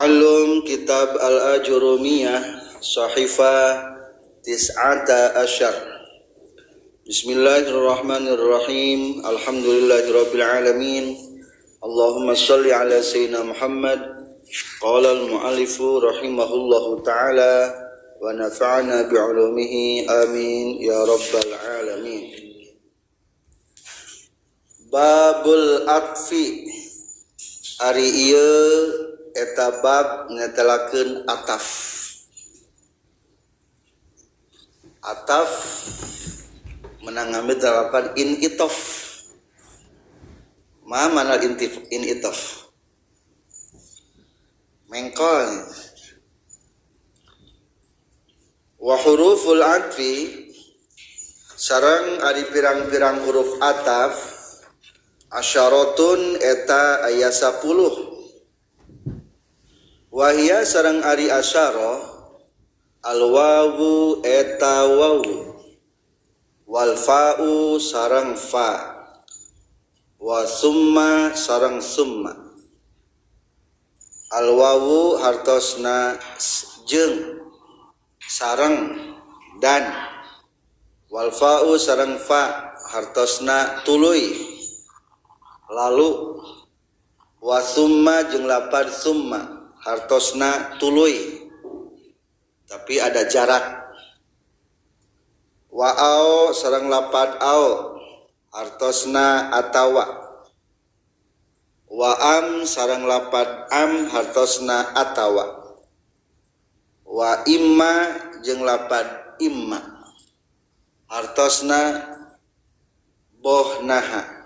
Ta'allum Kitab Al-Ajurumiyah Sahifa Tis'ata Asyar. Bismillahirrahmanirrahim. Alhamdulillahirabbil alamin. Allahumma shalli ala sayyidina Muhammad. Qala al-mu'allifu rahimahullahu ta'ala wa nafa'ana bi'ulumihi amin ya rabbal alamin. Babul atfi. Ari ieu eta bab ngetelakeun ataf. Ataf menangami dalapan initof. Mana initof? Mengkol. Wa huruful atfi sareng ari pirang-pirang huruf ataf asyaratun eta aya 10. Wahia sareng ari asyara al wawu eta wawu wal fa'u sareng fa wa summa sareng summa. Al wawu hartosna jeung sareng dan wal fa'u sareng fa hartosna tuluy. Lalu wa summa jeung lapad summa hartosna tuluy tapi ada jarak. Wa au sareng lapad au hartosna atawa. Wa am sareng lapad am hartosna atawa. Wa imma jeung lapad imma hartosna bohnaha.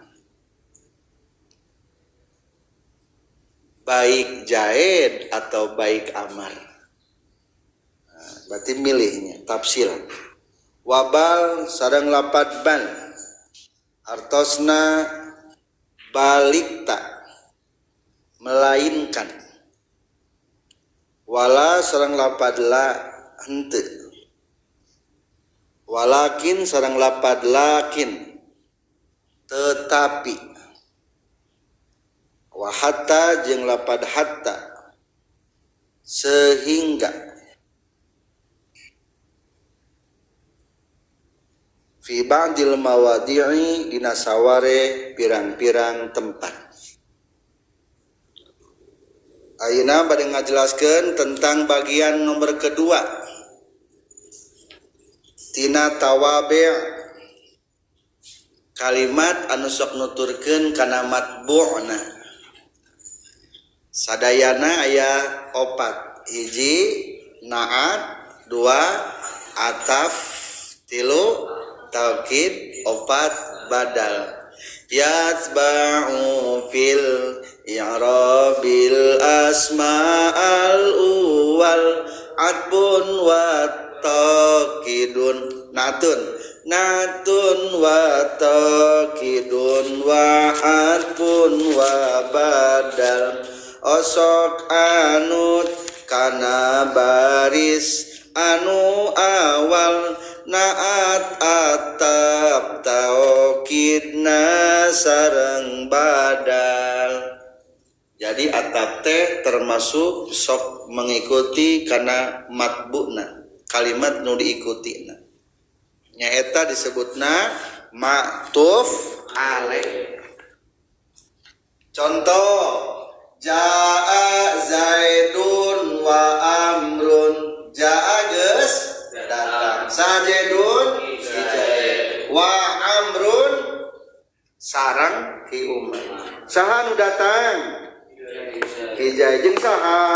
Baik jaid atau baik amar. Berarti milihnya tafsil. Wabal sareng lapad bal artosna balikta melainkan. Wala sareng lapad la henteu. Walakin sareng lapad lakin tetapi. Wa hatta jeung lapad hatta sehingga. Fi ba'dil mawadi'i dina saware pirang-pirang tempat. Ayeuna bade ngajelaskeun tentang bagian nomor kedua tina tawabi', kalimat anu sok nuturkeun kana matbu'na. Sadayana aya 4, hiji naat, 2 ataf, 3 taukid, 4 badal. Yatba'u fil i'rabil asma'al uwal adbun wa taukidun natun wa taukidun wa adbun wa badal. Osok anut kana baris anu awal naat atap taukidna sareng badal. Jadi atap teh termasuk sok mengikuti kana matbu'na, kalimat nu diikutina. Nyaeta disebutna ma'tuf alaih. Contoh Ja'a Zaidun wa Amrun. Ja'a geus datang. Zaidun Zaid. Wa Amrun sareng ki Umar. Saha nu datang? Ki Zaid jeung saha?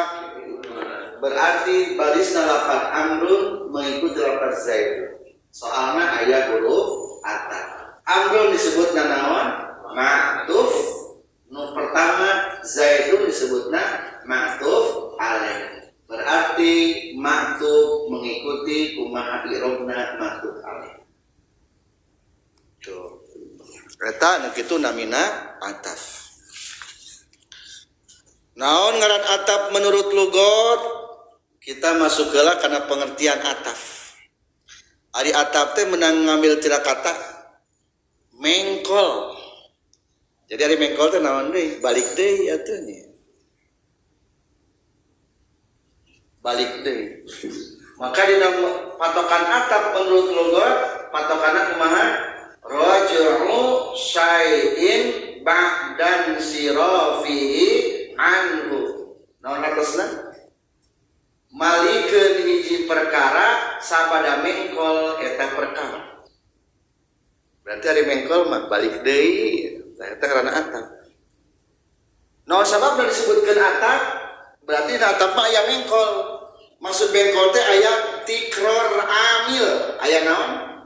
Berarti barisna lapad Amrun mengikuti lapad Zaid. Soalna aya huruf ataf. Amrun disebutna naon? Ma'tuf. Nu pertama Zaidun disebutna ma'tuf alaih. Berarti ma'tuf mengikuti kumaha i'rabna ma'tuf alaih. Tuh. Eta nu kitu namina ataf. Naon ngaran ataf menurut lugot? Kita masuk heula kana pengertian ataf. Ari ataf teh menang ngambil tina kata mengkol. Jadi ari mengkol teh naon deui? Balik deui atuh nya. balik deui. Maka dina patokan atap menurut logat patokanna kumaha? Raj'u syai'in ba'dan sirafihi anhu. Naon artosna? Malikeun hiji perkara sabada mengkol eta perkara. Berarti ari mengkol mah balik deui. Eta karana atap. Naon sababna disebutkeun atap? Berarti na atap mah aya mengkol. Maksud mengkol teh aya tikror amil. Aya naon?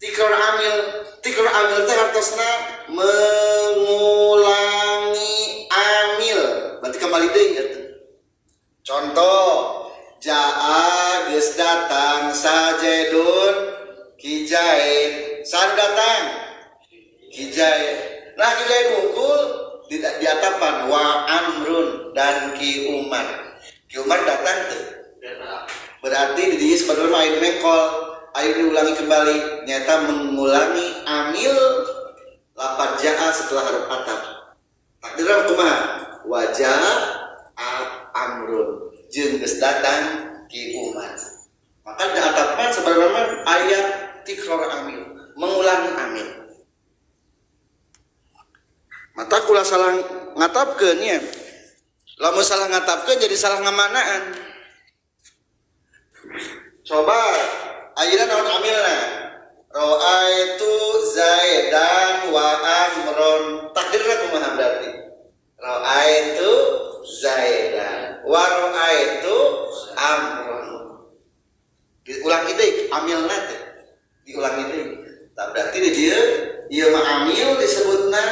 Tikror amil. Tikror amil teh artosna mengulangi amil. Berarti kembali deui eta. Contoh, jaa geus datang sajedun kijaid. Sanu datang? Kijaid. Nah, kijaid hukul di atapan wa amrun dan ki Umar. Ki Umar datang tuh. Berarti di dieu sebenarnya main mengkol. Ayo diulangi kembali. Nyata mengulangi amil lafaz jaa setelah huruf atap. Takdirna kumaha? Wajah amrun jeung geus datang ki Umar. Maka di atapna sebenarnya ayat tikror amil, mengulangi amil. Mata kula salah ngatapkeun nya. Lamun salah ngatapkeun jadi salah ngamanaan. Coba ayeuna naon amilna? Ra'aitu Zaidan wa Amron. Takdirna kumaha berarti? Ra'aitu Zaidan wa ra'aitu Amron. Diulangi deui amilna teh. Diulangi deui. Tah berarti di dieu ieu mah amil disebutna,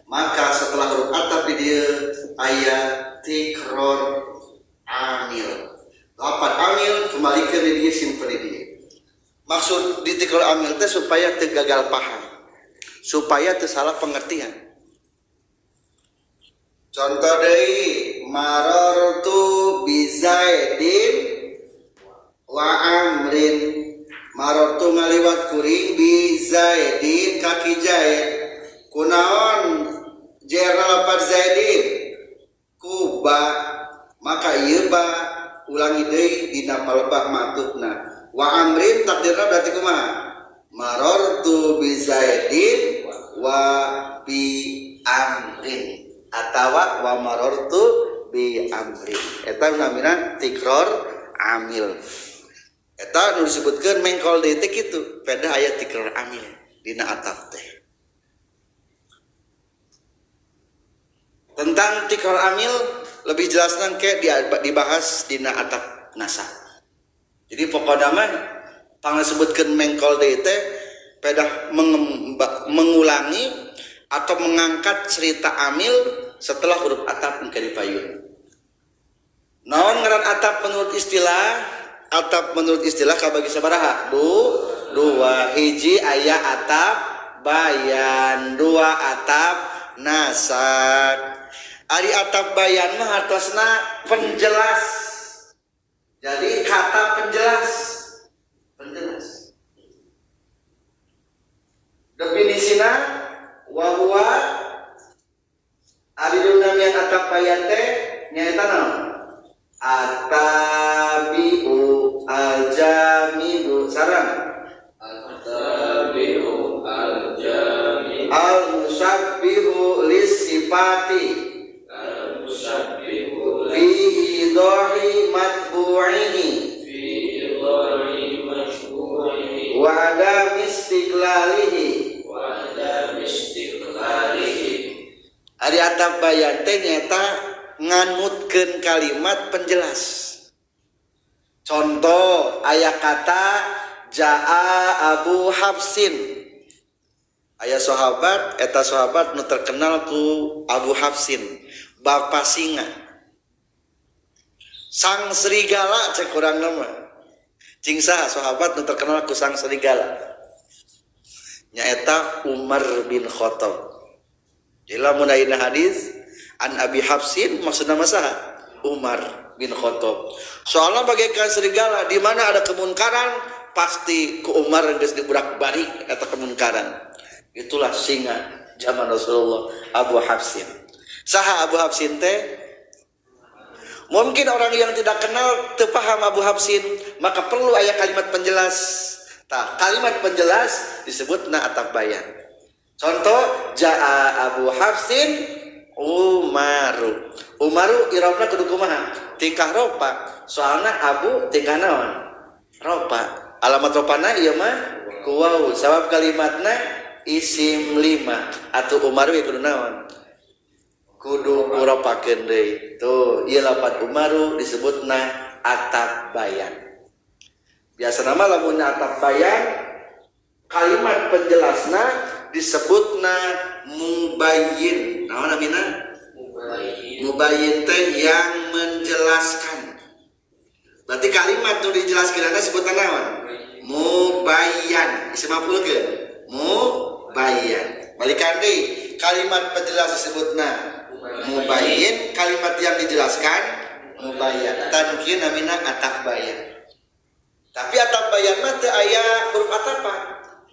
maka setelah huruf atap di dieu aya tikror amil. Lapan amil kembalikan di dia simpen di dia. Maksud di tikror amil teh supaya teu gagal paham, supaya teu salah pengertian. Contoh deui marartu bi Zaidin wa Amrin. Marartu ngaliwat kuring bi Zaidin kaki Zaid. Kunaon jerna lafaz Zaidin? Kuba, maka ieu ba ulangi deui dina palebah matufna. Wa Amrin takdirna berarti kumaha? Marartu bi Zaidin wa bi Amrin atawa wa marartu bi Amrin. Eta namina tikror amil. Eta nu disebutkeun mengkol deui teh kitu, peda aya tikror amil dina atap teh. Tentang tikror amil lebih jelas nangke dibahas dina atap nasab. Jadi pokoknya mah pangna sebutkeun mengkol deui teh pedah mengulangi atau mengangkat cerita amil setelah huruf atap engke dipayun. Naon ngaran atap menurut istilah? Atap menurut istilah kabagi sabaraha? Dua. Hiji aya atap bayan, dua atap nasab. Ari atap bayan mah hartosna penjelas. Jadi kata penjelas. Definisina wa huwa ari dunamian atap bayan teh nyaeta naon? Atabiu aljamidu sareng. Atabiu aljamidu al-musabbihu lis-sifati fihi dhahi matbu'ihi wa adam istiqlalihi ari atap bayan teh nyata nganutkeun kalimat penjelas. Contoh aya kata jaa Abu Hafsin. Aya sahabat, eta sahabat nu terkenal ku Abu Hafsin, Bapak Singa. Sang serigala cek urang nama. Cing saha sahabat nu terkenal ku sang serigala? Nyaeta Umar bin Khattab. Jadi lamun aya hadis an Abi Hafsin maksudna saha? Umar bin Khattab. Soalnya bagaikan serigala di mana ada kemunkaran pasti ku Umar geus diburak-balik eta kemunkaran. Itulah singa zaman Rasulullah Abu Hafsin. Saha Abu Hafsin teh? Mungkin orang yang tidak kenal teu paham Abu Hafsin, maka perlu aya kalimat penjelas. Tah, kalimat penjelas disebutna ataf bayan. Contoh, jaa Abu Hafsin Umaru. Umaru irobna kudu kumaha? Tingkah ropa. Soalna Abu tingkah naon? Ropa. Alamat ropana ieu mah ku waw. Sabab kalimatna isim 5 atau Umaru kudu naon? Kudu kuropakeun deui. Tuh, ieu lapat Umaru disebutna ataf bayan. Biasa nama lamun ataf bayan kalimat penjelasna disebutna mubayyin. Naon namina? Mubayyin. Mubayyin teh yang menjelaskan. Berarti kalimat nu dijelaskeunna sebutan naon? Mubayyan. Isim maf'ulkeun. Mubayyan. Balikan deui, kalimat penjelas disebutna mubayyin, kalimat yang dijelaskan mubayyan. Tanukieun namina ataf bayan. Tapi ataf bayan mah teu aya huruf atafan.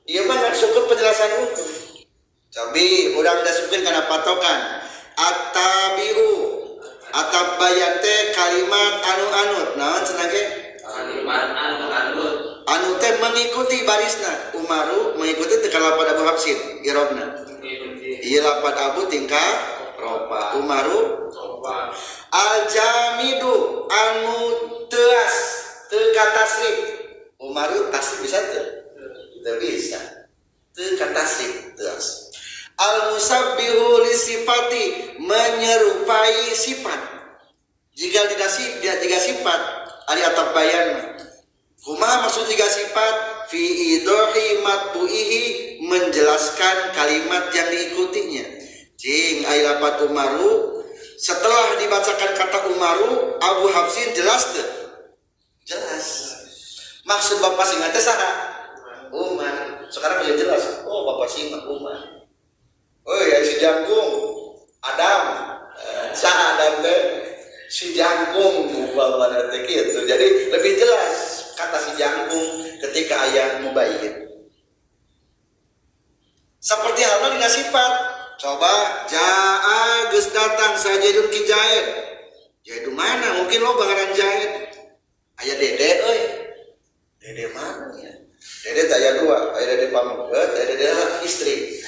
Ieu mah ngasupkeun penjelasan hukum. Cobi urang dasupkeun kana patokan. At-tabi'u. Ataf bayan teh kalimat anu-anut. Naon cenah ge? Kalimat anu-anut. Anu teh mengikuti barisna. Umaru mengikuti teu kalapad Abu Hafsin irobna. Ieu lapad Abu tingkah ropa. Umaru ropa. Al-jamidu anu teas teu katasrif. Umaru tasrif bisa teu? Teu bisa. Teu katasrif teas. Al-musabbihu li sifati menyerupai sifat. Jika tidak sifat ari ataf bayan. Kumaha maksud jika sifat? Fi idohi matbu'ihi menjelaskan kalimat yang diikutinya. Cing aya lapat Umaru, setelah dibacakan kata Umaru, Abu Hafsin jelas teu? Jelas. Maksud Bapak Singa teh saha? Umar. Sekarang bisa jelas. Oh, Bapak Singa Umar. Oh ya si jangkung Adam. Saha Adam teh? Si jangkung umpamana teh kitu. Jadi lebih jelas kata si jangkung ketika aya mubayyin. Seperti halnya dengan sifat. Coba jaa geus datang sajaidun ki Zaid. Zaid mana? Mungkin lo bakaran Zaid. Aya dede euy. Dede mana ya? Dede teh aya 2, aya dede pamungkeut, aya dede istri.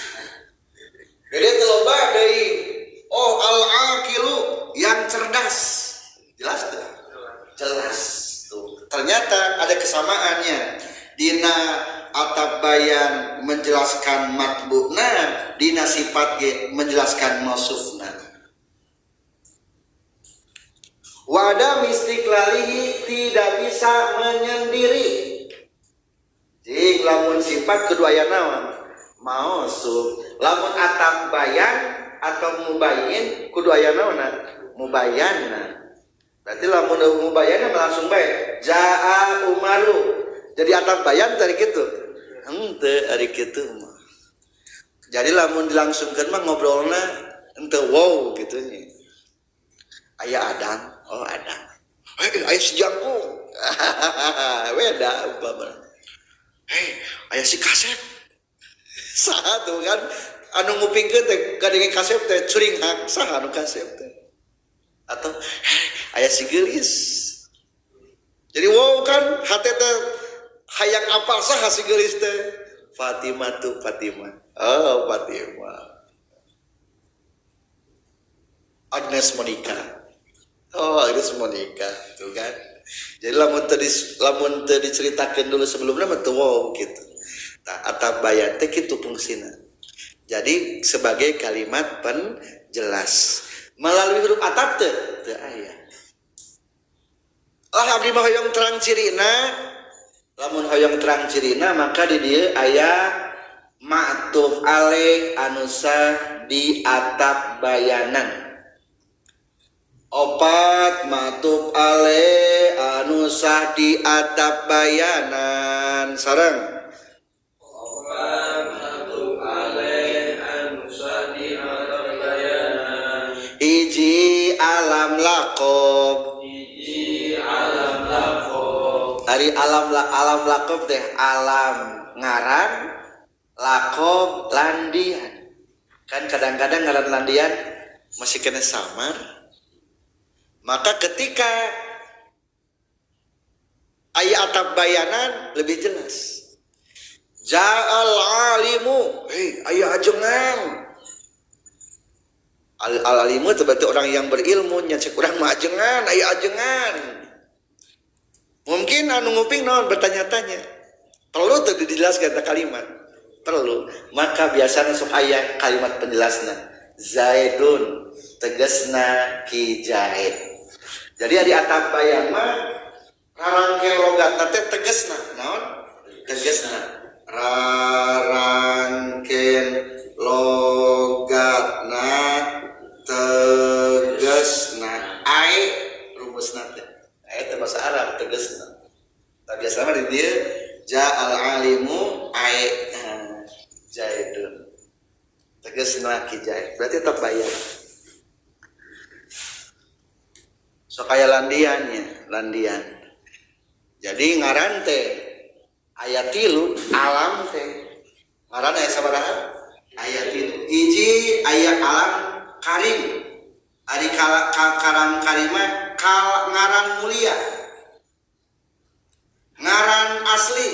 Dede teh loba deui. Oh, al-aqilu yang cerdas. Jelas tuh? Jelas tuh. Ternyata ada kesamaannya. Dina ataf bayan menjelaskan matbu'na, dina sifat ge menjelaskan mausufna. Wada istiqlalihi tidak bisa menyendiri. Jing lamun sifat kedua aya naon? Mausuf. Lamun ataf bayan atau mubayyin kudu aya naonna? Mubayyanna. Berarti lamun mubayyanna langsung bae. Jaa Umaru. Jadi ataf bayan dari kitu. Henteu ari kitu mah. Jadi lamun dilangsungkeun mah ngobrolna henteu wow kitu nya. Aya Adam, oh Adam. Aya si jangkung. Beda umpamana. Aya si Kasep. Saha tuh kan anu ngupingkeun teh kadenge Kasep teh curing hak, saha anu Kasep teh? Atau aya si Gelis. Jadi wow kan hate teh hayang apal saha si Gelis teh? Fatimah tuh Fatimah. Oh, Fatimah. Agnes Monica. Oh, Agnes Monica tuh kan. Jadi lamun teu diceritakeun dulu sebelumnya mah teu wow gitu. Tah ataf bayan teh kitu fungsina. Jadi sebagai kalimat penjelas. Melalui huruf ataf teu aya. Lah abdi mah hoyong terang cirina. Lamun hoyong terang cirina maka di dieu aya ma'tuf alaih anusa di ataf bayanan. Opat ma'tuf alaih anusa di ataf bayanan. Sareng. Opat ma'tuf alaih anusa di ataf bayanan. Hiji alam lakob. Dari alam lakob teh alam ngaran, lakob landian. Kan kadang-kadang ngaran landian masih kena samar. Maka ketika ayat atap bayanan lebih jelas. Ja'al alimu, aya ajengan. Al-alimu itu berarti orang yang berilmu, nya cek urang mah ajengan, aya ajengan. Mungkin anu nguping naon bertanya-tanya. Perlu tuh dijelaskan kalimat. Perlu. Maka biasanya sok aya kalimat penjelasna. Zaidun tegasna ki Zaid. Jadi di atap bayang mah rarangkeun logatna teh tegasna. Naon? Tegasna. Rarangkeun logatna tegasna. Ai rumusna teh. Eta bahasa Arab tegasna. Tapi biasa mah di dieu ja'al alimu ai Zaidun. Tegasna ki Zaid. Berarti tetap bayar. So kaya landiannya, landian. Jadi ngaran teh aya 3 alam teh. Ngaran aya sabaraha? Aya 3. Hiji aya alam karim. Ari karang karimah ngaran mulia. Ngaran asli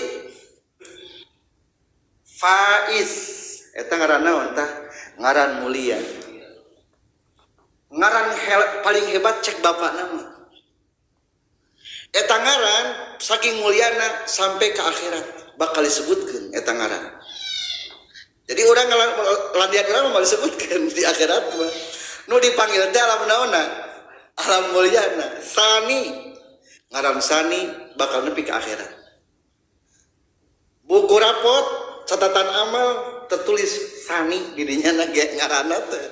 Faiz. Eta ngaran naon tah? Ngaran mulia. Ngaran paling hebat cek bapak nama. Eta ngaran saking muliana sampai ke akhirat bakal disebutkan eta ngaran. Jadi orang landian orang mau disebutkan di akhirat mah. Nu dipanggil teh alam naonna? Alam muliana. Sani. Ngaran Sani bakal nepi ke akhirat. Buku rapot catatan amal tertulis Sani dirinya nage ngaranna teh.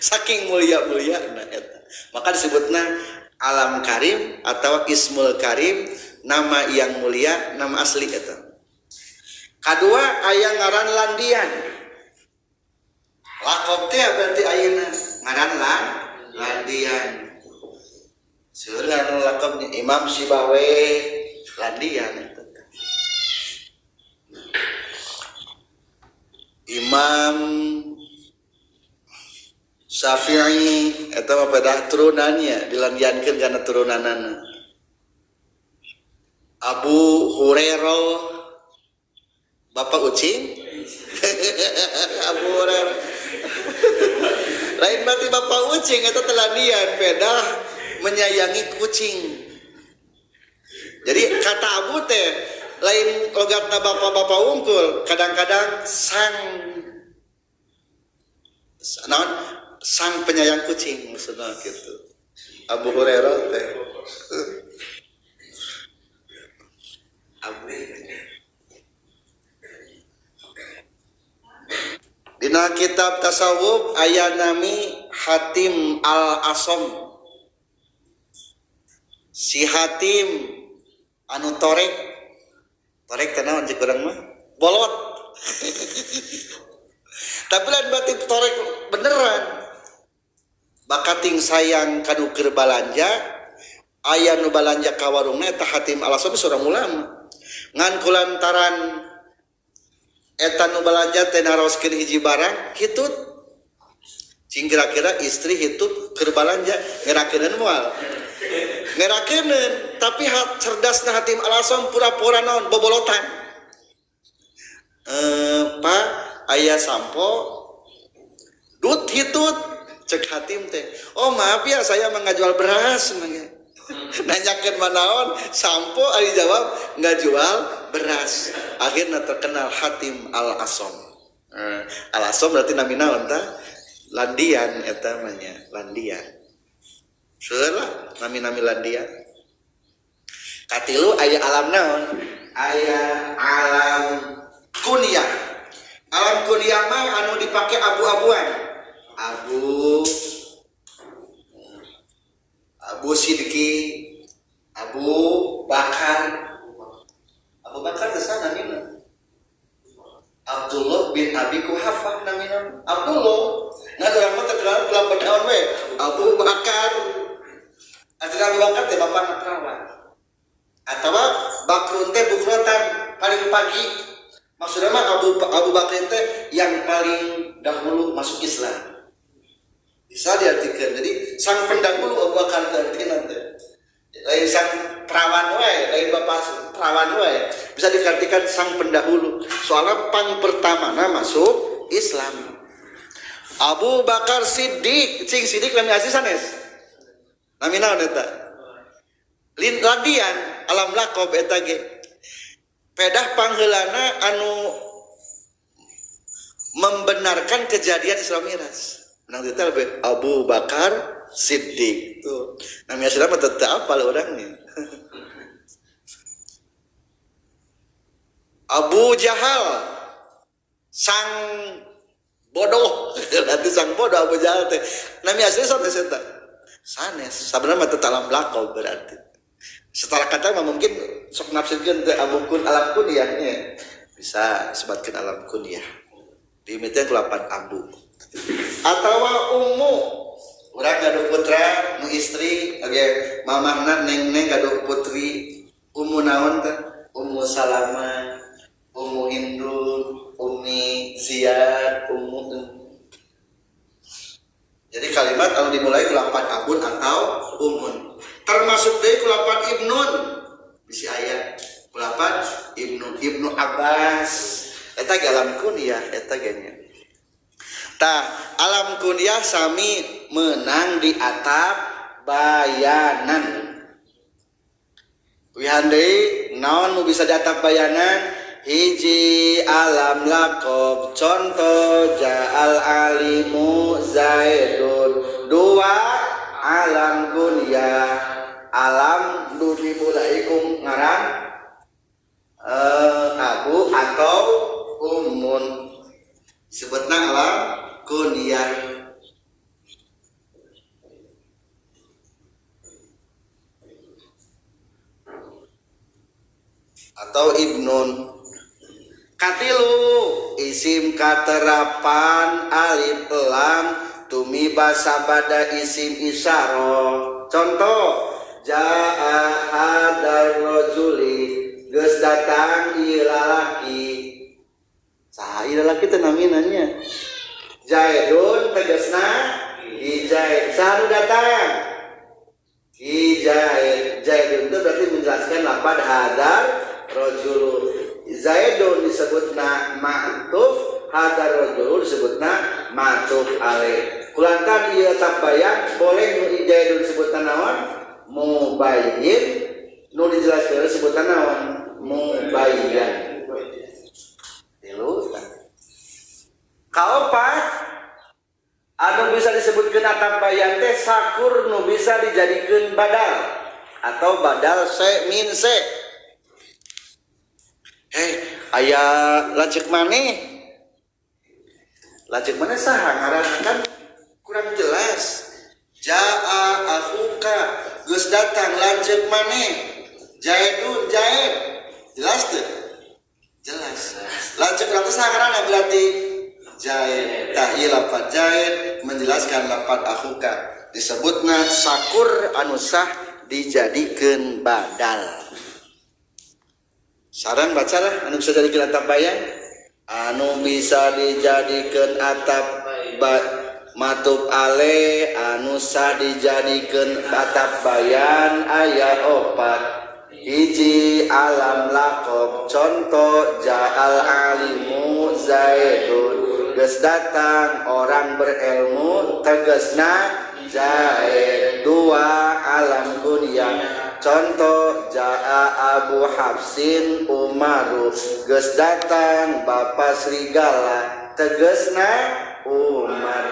Saking mulia-muliana eta. Maka disebutna alam karim atau ismul karim, nama yang mulia, nama asli eta. Kadua aya ngaran landian. Lakob teh berarti ayeuna ngaran landian. Seueur ngaran lakobnya Imam Sibawe landian eta. Imam Syafi'i eta mah pada turunannya dilandiankeun kana turunanana. Abu Hurairah Bapak Ucing Abu Hurairah lain berarti Bapak Ucing eta telandian beda menyayangi kucing. Jadi kata Abu teh lain logatna bapak-bapak unggul, kadang-kadang sang penyayang kucing maksudnya gitu. Abu Hurairah teh Abu. Dina kitab tasawuf aya nami Hatim al-Asam. Si Hatim anu torek teh naon cek urang mah? Bolot. Tapi lain berarti torek beneran. Bakating sayang kanu keur balanja, aya nu balanja ka warungna eta Hatim al-Asam seorang ulama. Ngan kulantaran eta nu balanja teh naroskeun hiji barang hitut. Cing kira-kira istri hitut keur balanja ngerakeun moal. Ngerakeun tapi cerdasna Hatim al-Asam pura-pura naon bobolotan. Pak aya sampo dut hitut cek Hatim teh. Oh maaf ya saya mengajual beras nanyakeun manaon sampo ari jawab enggak jual beras. Akhirnya terkenal Hatim al-Asam. Al-Asam berarti nami naon tah? Landian eta mah nya, landian. Seulah nami-nami landian. Katilu aya alam naon? Aya alam kunyah. Alam kunyah mah anu dipake abu-abuan. Abu Sidki, Abu Bakar. Abu Bakar teh sana namina. Abdullah bin Abi Quhafah namina. Abdullah. Nah urang mah teh kenal kula pedaun we. Abu Bakar. Atuh Abu Bakar teh bapana perawan. Atawa Bakrun teh bukrotan paling pagi. Maksudnya mah Abu Bakar teh yang paling dahulu masuk Islam. bisa diartikan. Jadi sang pendahulu Abu Bakar artinya nanti lain sang perawan wae, lain bapak perawan wae, bisa diartikan sang pendahulu. Soalnya pang pertama masuk Islam. Abu Bakar Siddiq, cing Siddiq lami asih sanes. Nami naon eta? Lin ladian alam lakob eta ge. Pedah pangheulana anu membenarkan kejadian Isra Mi'raj. Menang itu lebih Abu Bakar Siddiq tuh. Nami asli mah tetap apal orangnya. Abu Jahal sang bodoh, nanti sang bodoh Abu Jahal teh. Nami asli sanes eta. Sanes, sebenarnya mah tetap alam lakob berarti. Setelah kata mah mungkin sok nafsirkeun teh Abu Kun alam kunyahnya. Bisa disebutkan alam kunyah. Dimitnya kulapan Abu. Atawa Ummu, urang gaduh putra nu istri oge mamahna neng-neng gaduh putri. Ummu naon teh? Ummu Salamah, Ummu Hindun, Ummi Ziyad, Ummu. Jadi kalimat anu dimulai kulapan abun atau ummun. Termasuk deui kulapan ibnun. Bisi aya kulapan Ibnu Abbas. Eta ge alam kunyah eta ge nya. Tah, alam kunyah sami menang di atap bayanan. Wihan deui naon nu bisa di atap bayanan? Hiji alam lakob, contoh ja'al alimu Zaidun. Dua alam kunyah, alam nu dimulai ku ngaran Abu atau Ummun, sebutna alam kunyah. Atau ibnun. Katilu isim katerapan alif lam tumiba sabada isim isyarah. Contoh jaa hadar rajuli, geus datang ieu lalaki. Saha ieu lalaki teh naminanya? Zaidun tegasna Zaid. Saha nu datang? Zaid. Zaidun itu berarti menjelaskan lafaz hadar rajul. Zaidun disebutna ma'tuf, hadar rajul disebutna ma'tuf alaih. Kulantan ieu tabayan boleh nu Zaidun disebutna naon? Mubayyin, nu dijelaskeun disebutna naon? Mubayyan. Tilu. Kaopat anu bisa disebutkeun tabayan teh sakur nu bisa dijadikeun badal atau badal se min se. Aya lajek maneh. Lajek maneh saha ngaranna kan kurang jelas. Jaa akhuka, geus datang lajek maneh. Zaidun Zaid. Jelas teu? Jelas. Lajek urang teh saha ngaranna berarti Zaid. Tah ieu lafaz Zaid menjelaskan lafaz akhuka. Disebutna sakur anu sah dijadikeun badal. Saran bacalah anu bisa dijadikeun atap bayan, anu bisa dijadikeun atap matub ale, anu sah dijadikeun atap bayan aya opat. Hiji alam lakob, contoh ja'al alimu Zaidun, geus datang orang berilmu tegasna Zaid. Dua alam kunyah, contoh jaa Abu Hafsin Umaru, geus datang Bapak Serigala tegasna Umar.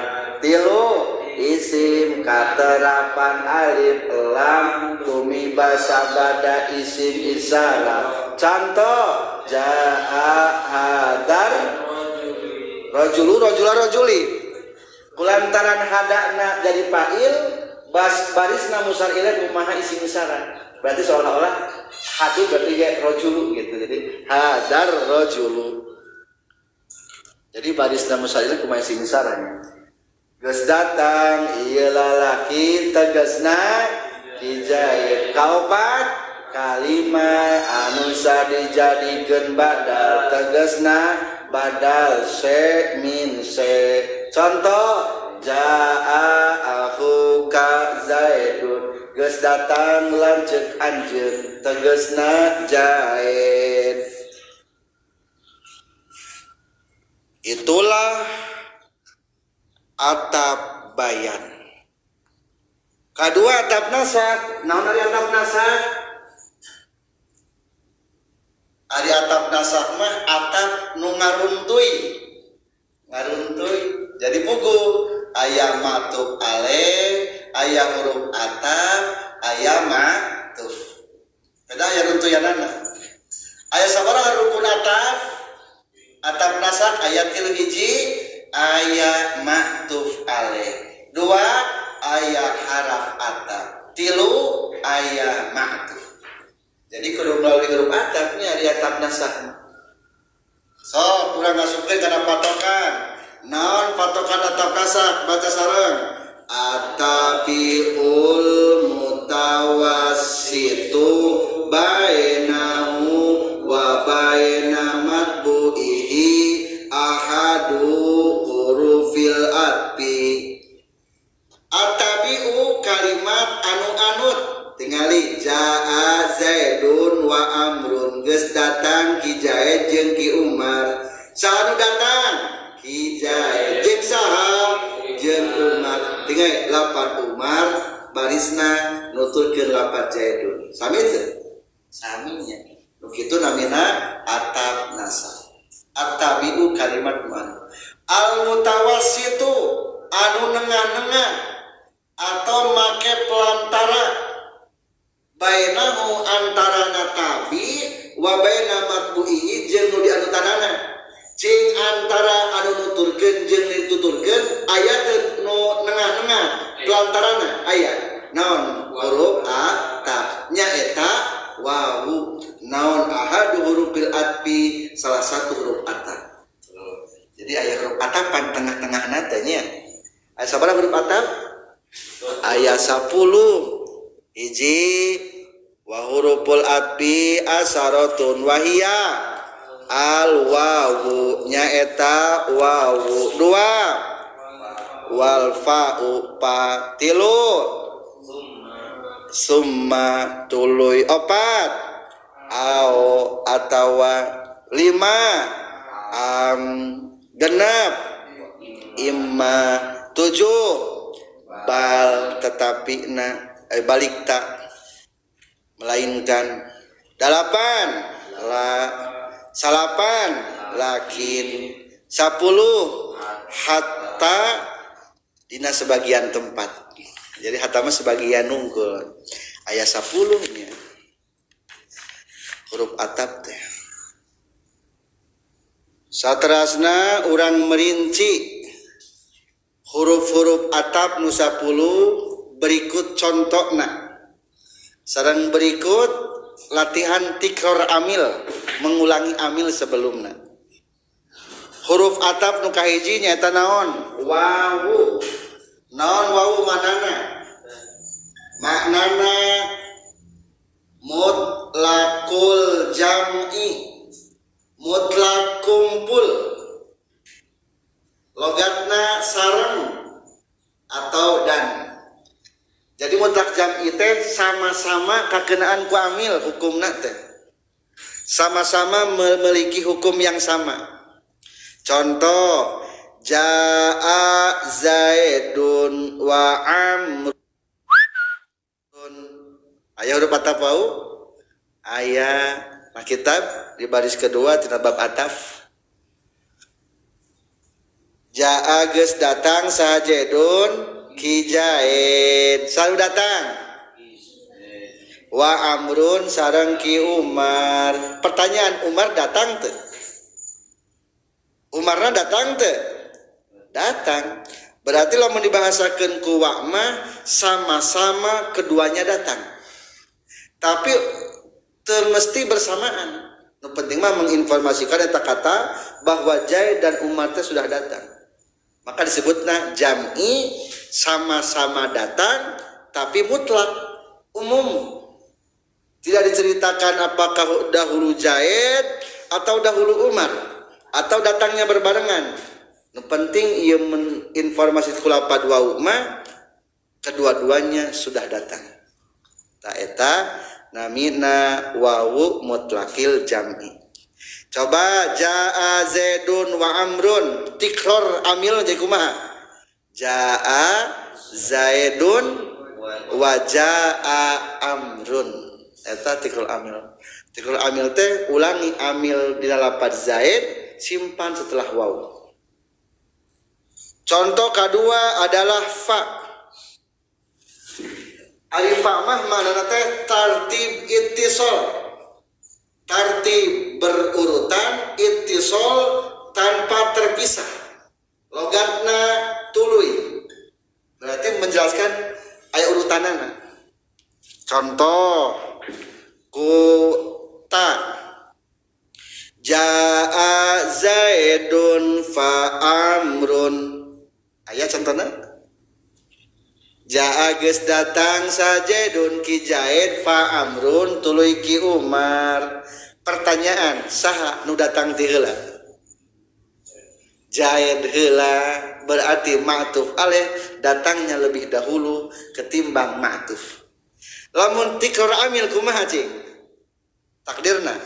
Tilu isim katerapan alif lam tumiba sabada isim isyarah. Contoh jaa hadar rajulu rajuli. Kulantaran hadana jadi fa'il, barisna musar ilaih kumaha isim isyarah. Berarti seolah-olah hadu berarti kayak rojulu gitu. Jadi hadar rojulu. Jadi barisna musar ilaih kumaha isim isyarahnya. Geus datang ieu lalaki tegasna Zaid. Kaopat kalimat anu sah dijadikeun badal tegasna badal se min se. Contoh jaa akhuka Zaidun geus datang lanceuk anjeun tegasna Zaid. Itulah atap bayan. Kadua atap nasak. Naon ari atap nasak? Ari atap nasak mah atap nu ngaruntuy. Ngaruntuy. Jadi pugu aya matuf alef, aya huruf atap, aya matuf. Beda aya runtuyanana. Aya sabaraha rukun atap? Atap nasak aya 3 hiji, aya matuf alef. 2 aya haraf atap. 3 aya matuf. Jadi kudu melalui huruf atapnya di atap nasak. So, kurang masukkeun kana patokan. Naon patokan atap nasak? Baca sareng. Atabiul mutawassitu bainahu wa baina matbu'ihi ahadu hurufil atbi. Atabiu kalimat anu-anut tingali jaa Zaidun wa Amrun geus datang ki Zaid jeung ki Umar. Saha nu datang? Ki Zaid jeung saha? Jeung Umar. Tingali lapan Umar barisna nuturkeun lapan Zaidun. Sami teu? Sami nya. Nu kitu namina atap nasab. Atabiu kalimat man. Al mutawassitu anu nengah-nengah atau make pelantara bainahu antarana tabi wa baina matbu'i jeung nu dianutanana cing antara anu nuturkeun jeung dituturkeun aya teu nu nengah-nengah pelantarana aya naon huruf a ta nya eta wawu naon ahadu hurufil atbi salah satu huruf atap. Jadi aya huruf atapan tengah-tengahna teh nya aya sabaraha huruf atap? Aya 10. Hiji wa huruful atbi asaratun wahia al wawu nya eta wawu. 2 wal fa'u pa. 3 summa tuluy. 4 au atawa 5 am genep imma 7 bal tetapi balik tak melainkan 8 la salapan lakin 10 hatta dina sebagian tempat. Jadi hatta mah sebagian nunggul aya 10 nya huruf atap teh. Saterasna urang merinci huruf-huruf atap nu 10 berikut contohna. Sareng berikut latihan tikror amil, mengulangi amil sebelumna. Huruf atap nu kahiji nyaeta naon? Wawu. Naon wawu manana? Maknana mutlaqul jam'i, mutlak kumpul. Logatna sareng atau dan. Jadi mutlak jam'i teh sama-sama kakenaan ku amil hukumna teh. Sama-sama memiliki hukum yang sama. Contoh jaa Zaidun wa Amrun. Aya huruf ataf wau? Aya. Nah kitab di baris kedua tina bab ataf. Jaa geus datang saha Zaidun ki Zaid. Selalu datang. Wa Amrun sareng ki Umar. Pertanyaan, Umar datang teu? Umarna datang teu? Datang. Berarti lamun dibahasakeun ku wa mah sama-sama keduanya datang. Tapi teu mesti bersamaan. Nu penting mah menginformasikan eta kata bahwa Zaid dan Umar teh sudah datang. Maka disebutna jam'i sama-sama datang tapi mutlak umum. Tidak diceritakan apakah dahulu Zaid atau dahulu Umar atau datangnya berbarengan. Nu penting ieu informasi ku lapad wau mah kedua-duanya sudah datang. Ta eta namina wawu mutlaqil jam'i. Coba jaa Zaidun wa Amrun, tikror amil jadi kumaha? Jaa Zaidun wa jaa Amrun. Eta tikror amil. Tikror amil teh ulangi amil di lapad Zaid, simpan setelah wawu. Contoh kedua adalah fa. Alif fa mah manana teh tartib ittisal. Tartib berurutan, ittisal tanpa terpisah. Logatna tuluy. Berarti menjelaskan aya urutanana. Contoh ku ta jaa Zaidun fa Amrun. Aya contohna jaa geus datang sa Zaidun ki Zaid fa Amrun tuluy ki Umar. Pertanyaan, saha nu datang ti heula? Zaid heula, berarti ma'tuf alaih datangnya lebih dahulu ketimbang ma'tuf. Lamun tikror amil kumaha cing? Takdirna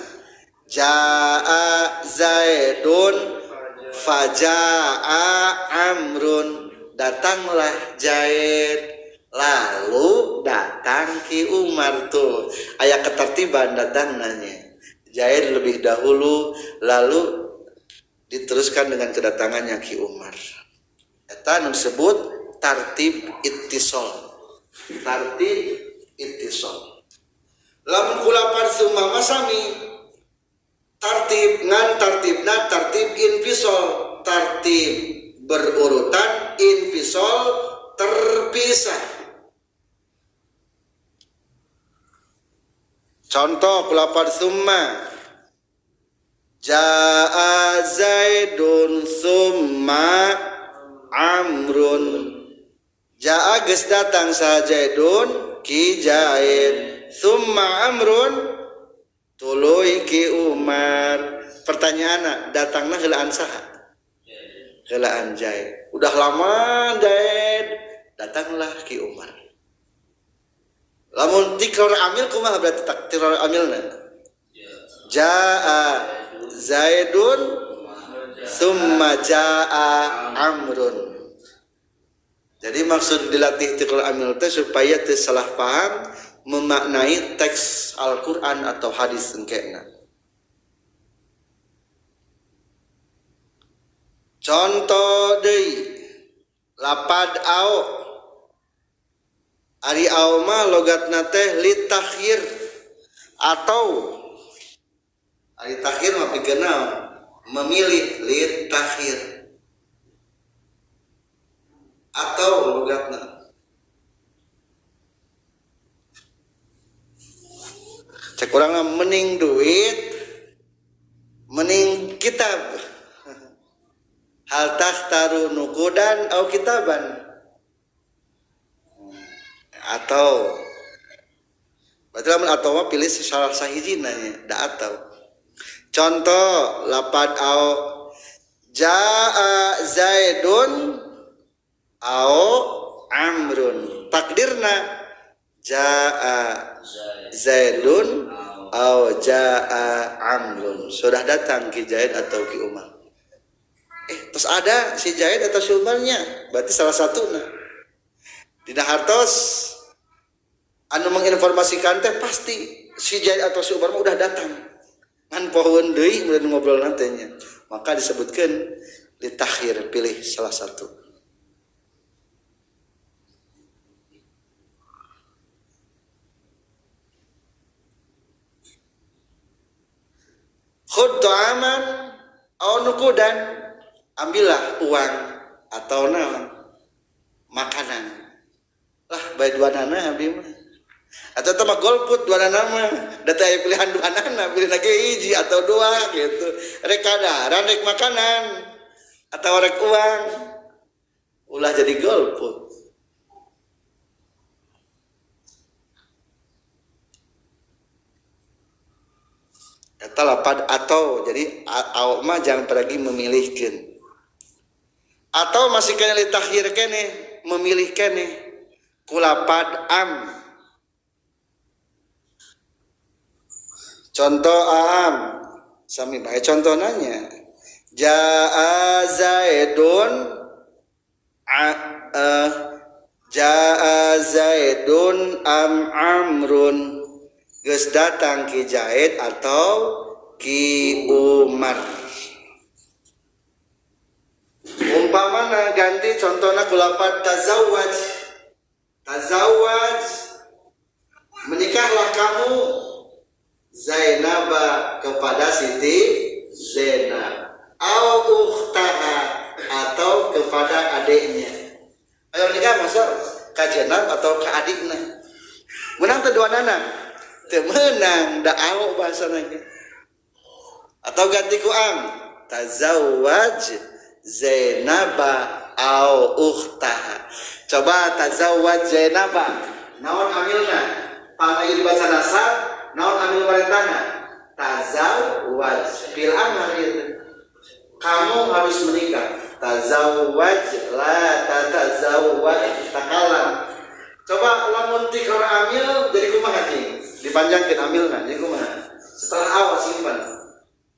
jaa Zaidun fajaa Amrun, datanglah Zaid lalu datang ki Umar. Tuh aya ketertiban datang nanya. Zaid lebih dahulu lalu diteruskan dengan kedatangannya ki Umar. Eta nu disebut tartib ittisal. Tartib ittisal. Lamun kula parsuma masami tartib ngan tartibna tartib infisal, tartib berurutan, infisal terpisah. Contoh kulapad summa jaa Zaidun summa Amrun. Jaa geus datang sa Zaidun ki Zaid, summa Amrun tuluy ki Umar. Pertanyaan, datangna heulaan saha? Heulaan Zaid. Udah lama Zaid, datanglah ki Umar. Lamun tikror amil kumaha berarti tikror amilna? Jaa Zaidun summa jaa Amrun. Jadi maksud dilatih tikror amil teh supaya teu salah paham memaknai teks Al-Quran atau hadis engkena. Contoh deui lapad au. Ari au mah logatna teh litakhir atau ari takhir mah pikeuna memilih litakhir atau logatna cek urang mending duit mending kitab. Hal takhtaru nukudan au kitaban, atau berarti lamun atau mah pilih salah sahiji nanya da atau. Contoh lapad au jaa Zaidun au Amrun, takdirna jaa Zaidun au jaa Amrun, sudah datang ki Zaid atau ki Umar. Terus ada si Zaid atau si Umarnya, berarti salah satu nah. Dina hartos anu menginformasikan teh pasti si Zaid atau si Umar udah datang. Ngan pohoeun deui mun ngobrol nantenya. Maka disebutkan litakhir, pilih salah satu. Khud ta'aman au nukudan, ambillah uang atau makanan. Lah bae duanana abdi mah. Atau mah golput duanana mah, data pilihan duanana pilih lagi hiji atau dua gitu. Rek kadaran rek makanan atau rek uang. Ulah jadi golput. Eta lapad atau, jadi au mah jangan pergi memilihkeun. atau masih kena litakhir kene memilih kene kulapad am. Contoh am sami bae contoh nanya jaa zaidun jaa zaidun am amrun, geus datang ki Zaid atau ki Umar. Umpamana ganti contohna kulapad tazawwaj. Tazawwaj, menikahlah kamu Zainaba kepada Siti Zainab, au ukhtaha atau kepada adiknya. Ayo nikah masa ka Zainab atau ka adiknya. Menang teu duanana? Teu meunang, da au bahasana ge. Atau ganti ku am, tazawwaj Zainaba au ukhtaha. Coba tazawwaj Zainaba, naon amilna? Pangagi di bahasa nasab, naon amil marentana? Tazawwaj fil amr itu. Kamu harus menikah. Tazawwaj la tatazawwaj takalam. Coba lamun tikar amil jadi kumaha cing? Dipanjangkeun amilna jadi kumaha? Setelah awas simpan.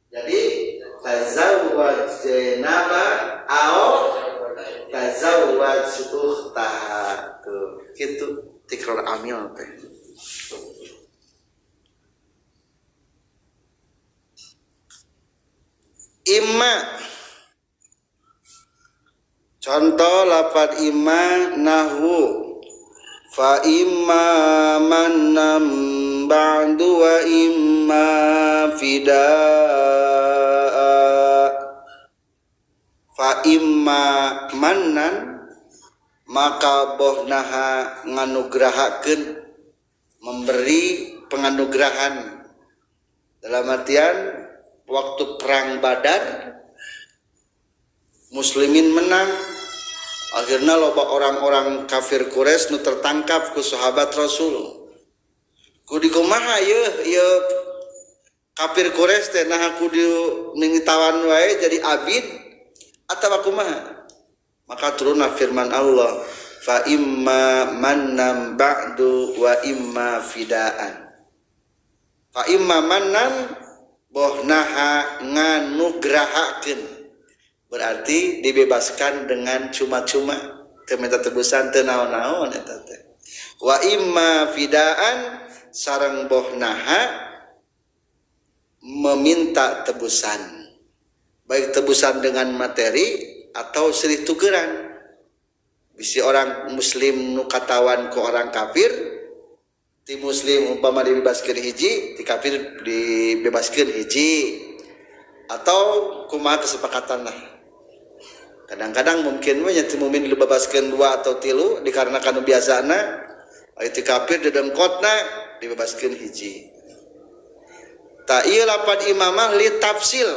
Jadi tazawwaj Zainaba au tazawwaj ukhtaha. Tuh, gitu tikrar amil teh. Imma, contoh lafad imma nahwu fa imma mannam ba'du wa imma fidaa. Fa imma mannan maka bohnaha nganugrahakeun, memberi penganugerahan dalam artian waktu perang Badar muslimin menang, akhirnya loba orang-orang kafir Quraisy nu tertangkap ku sahabat Rasul. Kudu kumaha ye kafir Quraisy teh nah kudu ningitawan wae jadi abid atawa kumaha? Maka turunlah firman Allah, fa imma mannam ba'du wa imma fidaan. Fa imma mannan bohnaha nganugrahakeun, berarti dibebaskan dengan cuma-cuma, teu minta tebusan teu naon-naon eta teh. Wa imma fidaan sareng bohnaha meminta tebusan, baik tebusan dengan materi atau silih tukeran. Bisi orang muslim nu katawan ku orang kafir, ti muslim umpama dibebaskeun hiji, ti kafir dibebaskeun hiji, atau kumaha kesepakatan lah. Kadang-kadang mungkin we nya ti mukmin dibebaskeun 2 atau 3 dikarenakan biasana aya ti kafir dedengkotna dibebaskeun hiji. Ta ieu lapan imamah li tafsil.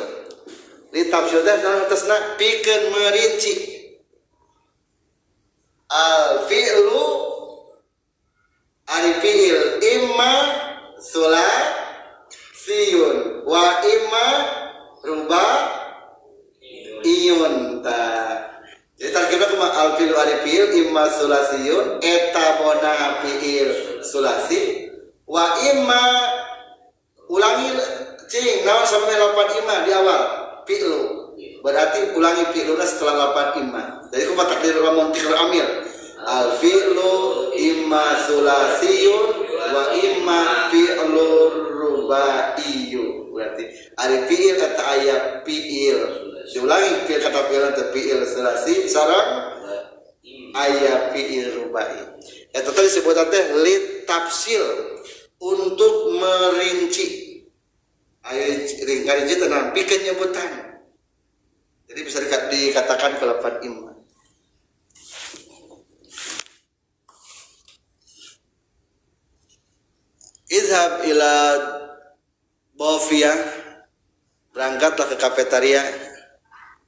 Li tafsil teh atasna pikeun merinci. Al fi'lu ari fi'il imma sulasiyun wa imma rubaiyun ta. Jadi tarkibna kumaha? Al fi'lu ari fi'il imma sulasiyun eta bona fi'il sulasi wa imma ulangi cing naon sampai lapan imma di awal fi'lu. Berarti ulangi fi'luna setelah lapan imma. Jadi kumaha takdir lamun tikrar amil? Al fi'lu imma sulasiyun wa imma fi'lur rubaiyyu. Berarti ari fi'il eta aya fi'il. Diulangi fi'il kata fi'il teh fi'il sulasi sareng aya fi'il rubai. Eta teh disebut teh lit tafsil, untuk merinci. Aya rinci tenan pikeun nyebutan. Jadi bisa dikatakan ke lapan imma. Izhab ila Bofia, berangkatlah ke kafetaria.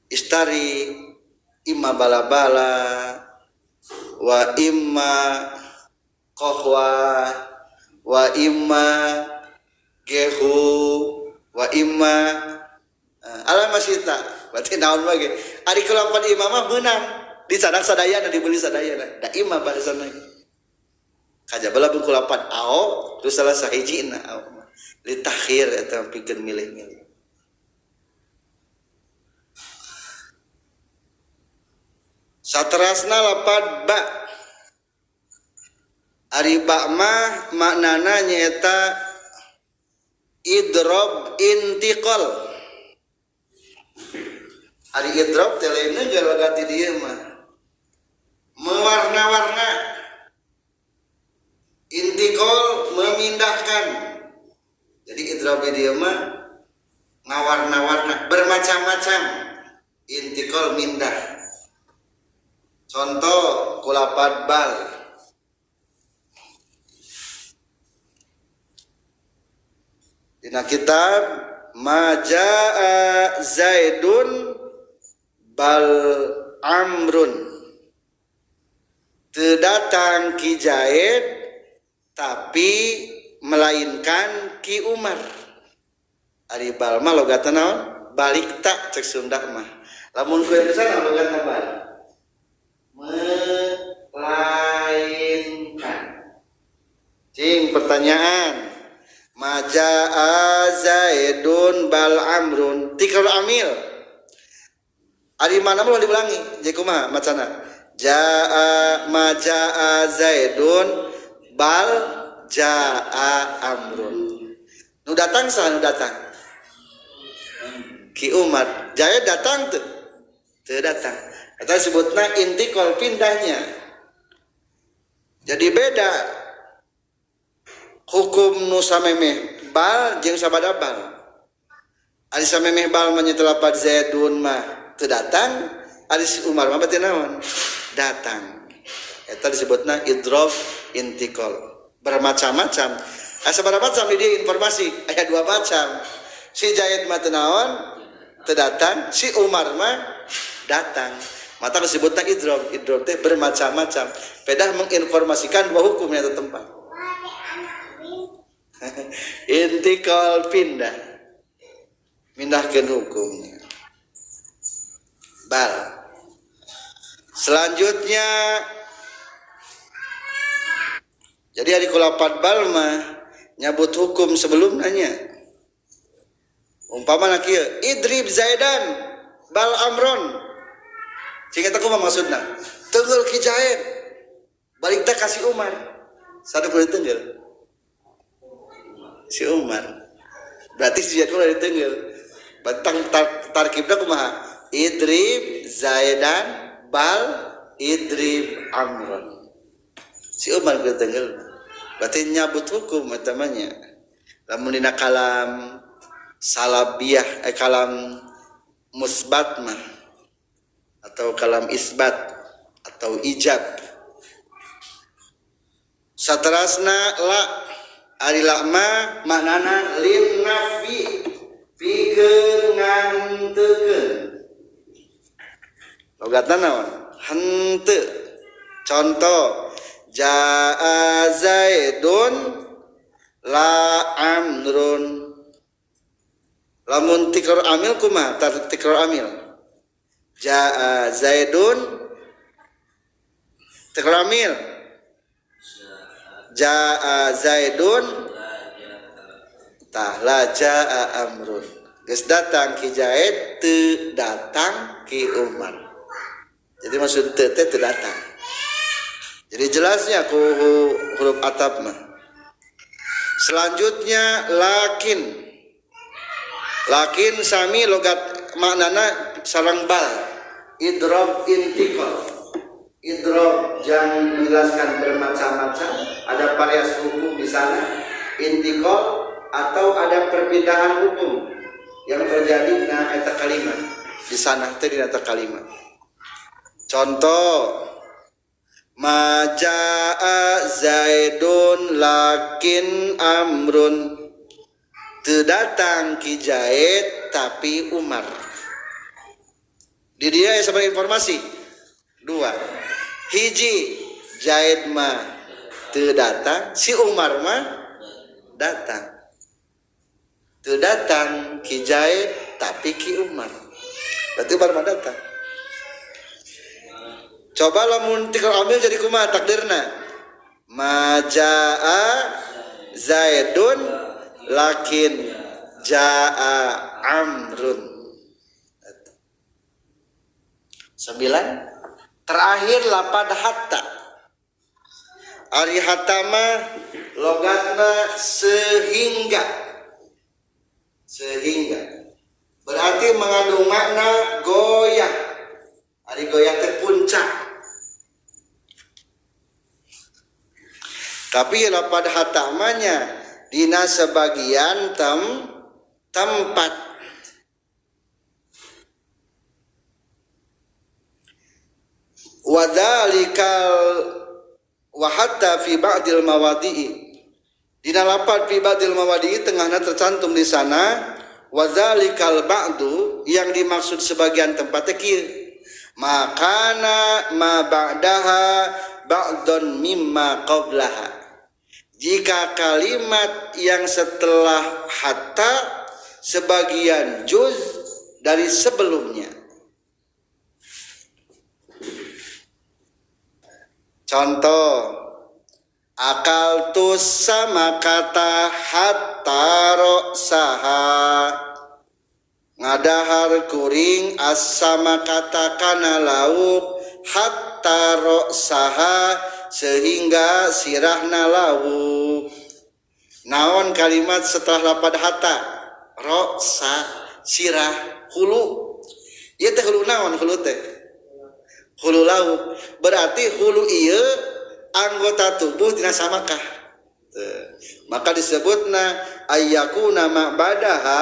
Istari imma bala-bala wa imma qahwa wa imma gehu wa imma alamasita. berarti naon bagi ari kulapan imam mah beunang disadak sadayana dibeli sadayana da imam barisan lagi kaja bala kulapan ao terus salah sahijina ao li takhir eta pikeun milih-milih. Saterasna lapad ba ari ba mah maknana nyaeta idrob intiqal. Ari idrob teh lainna jalagati dieu mah mewarna-warna, intiqal memindahkan. Jadi idrob dieu mah ngawarna-warna, bermacam-macam. Intiqal mindah. Contoh kulapad bal. Dina kitab Majaa Zaidun bal Amrun. Teu datang ki Zaid tapi melainkan ki Umar. Ari bal mah logatna naon? Balik tak cek Sunda mah. Lamun kueu sana logatna bal. Melainkan. Cing pertanyaan. Majaa Zaidun bal Amrun tikar amil. Ari mana mah diulangi. Jadi kumaha macana? Majaa Zaidun bal jaa Amrun. Nu datang sah nu datang. Ki Umar. Zaid datang tuh. Teu datang. Eta disebutna intiqal pindahnya. Jadi beda hukum nu samemeh bal jeung sabada bal. Ari samemeh bal mah nyetel lapad Zaidun mah teu datang, ari Umar mah berarti naon? Datang. Eta disebutna idrob intiqal. Bermacam-macam. Sabada macam di dieu informasi aya dua macam. Si Zaid mah teu naon? Teu datang, si Umar mah datang. Mata disebutnya idrob. Idrob teh bermacam-macam. Pedah menginformasikan dua hukum yang tempat. Intiqal pindah. Mindahkeun hukumnya. Bal. Selanjutnya jadi ari kulapan bal mah nyabut hukum sebelumnya. Umpamana kieu idrib Zaidan bal Amron. Sehingga tak kumaha maksudna? Teunggeul ki Zaid. Balik teh kasih Umar. Sadu kudu teunggeul. Si Umar. Berarti si Zaid kudu diteunggeul. Batang tarkibna kumaha? Idrib Zaidan bal idrib Amron. Si Umar kudu teunggeul. Berarti nyabut hukum eta mah nya. Lamun dina kalam salabiyah kalam musbat mah atau kalam isbat atau ijab. Saterasna la ari la ma maknana lin nafi pikeun nganteukeun. Logatna naon? Henteu. Contoh jaa Zaidun la Amrun. Lamun tikrar amil kumaha? Tikrar amil. Jaa Zaidun tikrar amil. Jaa Zaidun tah la jaa Amrun. Geus datang ki Zaid teu datang ki Umar. Jadi maksud teu teh teu datang. Jadi jelasnya ku huruf atap mah. Selanjutnya lakin. Lakin sami logat maknana sareng bal. Idrob intiqal. Idrob yang menjelaskan bermacam-macam, ada variasi hukum di sana. Intiqal atau ada perpindahan hukum yang terjadi na eta kalimat. Di sana teh dina eta kalimat. Contoh Majaa Zaidun lakin Amrun. Teu datang ki Zaid tapi Umar. Di dia sebagai informasi dua. Hiji Zaid mah teu datang, si Umar mah datang. Teu datang ki Zaid tapi ki Umar. Berarti baru datang. Coba lamun tikal amil jadi kumaha takdirna? Majaa Zaidun lakin jaa Amrun. 9. Terakhir lapad hatta. Ari hatta mah logatna sehingga. Sehingga. Berarti mengandung makna goyah. Ari goyah teh puncak. Tapi lapad hatta mahnya dina sebagian tempat. Wadzalikal wa hatta fi ba'dil mawadi'i. Dina lapad fi ba'dil mawadi'i tengahna tercantum di sana wadzalikal ba'du yang dimaksud sebagian tempat kieu. Makana ma ba'daha ba'dun mimma qablaha. Jika kalimat yang setelah hatta sebagian juz dari sebelumnya. Contoh, akal tu sama kata hatta roksaha, ngadahar kuring asama kata kana lauk hatta roksaha sehingga sirahna lauk. Naon kalimat setelah lapad hatta? Roksa, sirah, hulu. Ieu teh hulu naon hulu teh? Hulu lauk. Berarti hulu ieu anggota tubuh tina samakah. Maka disebutna ayyakuna ma'badaha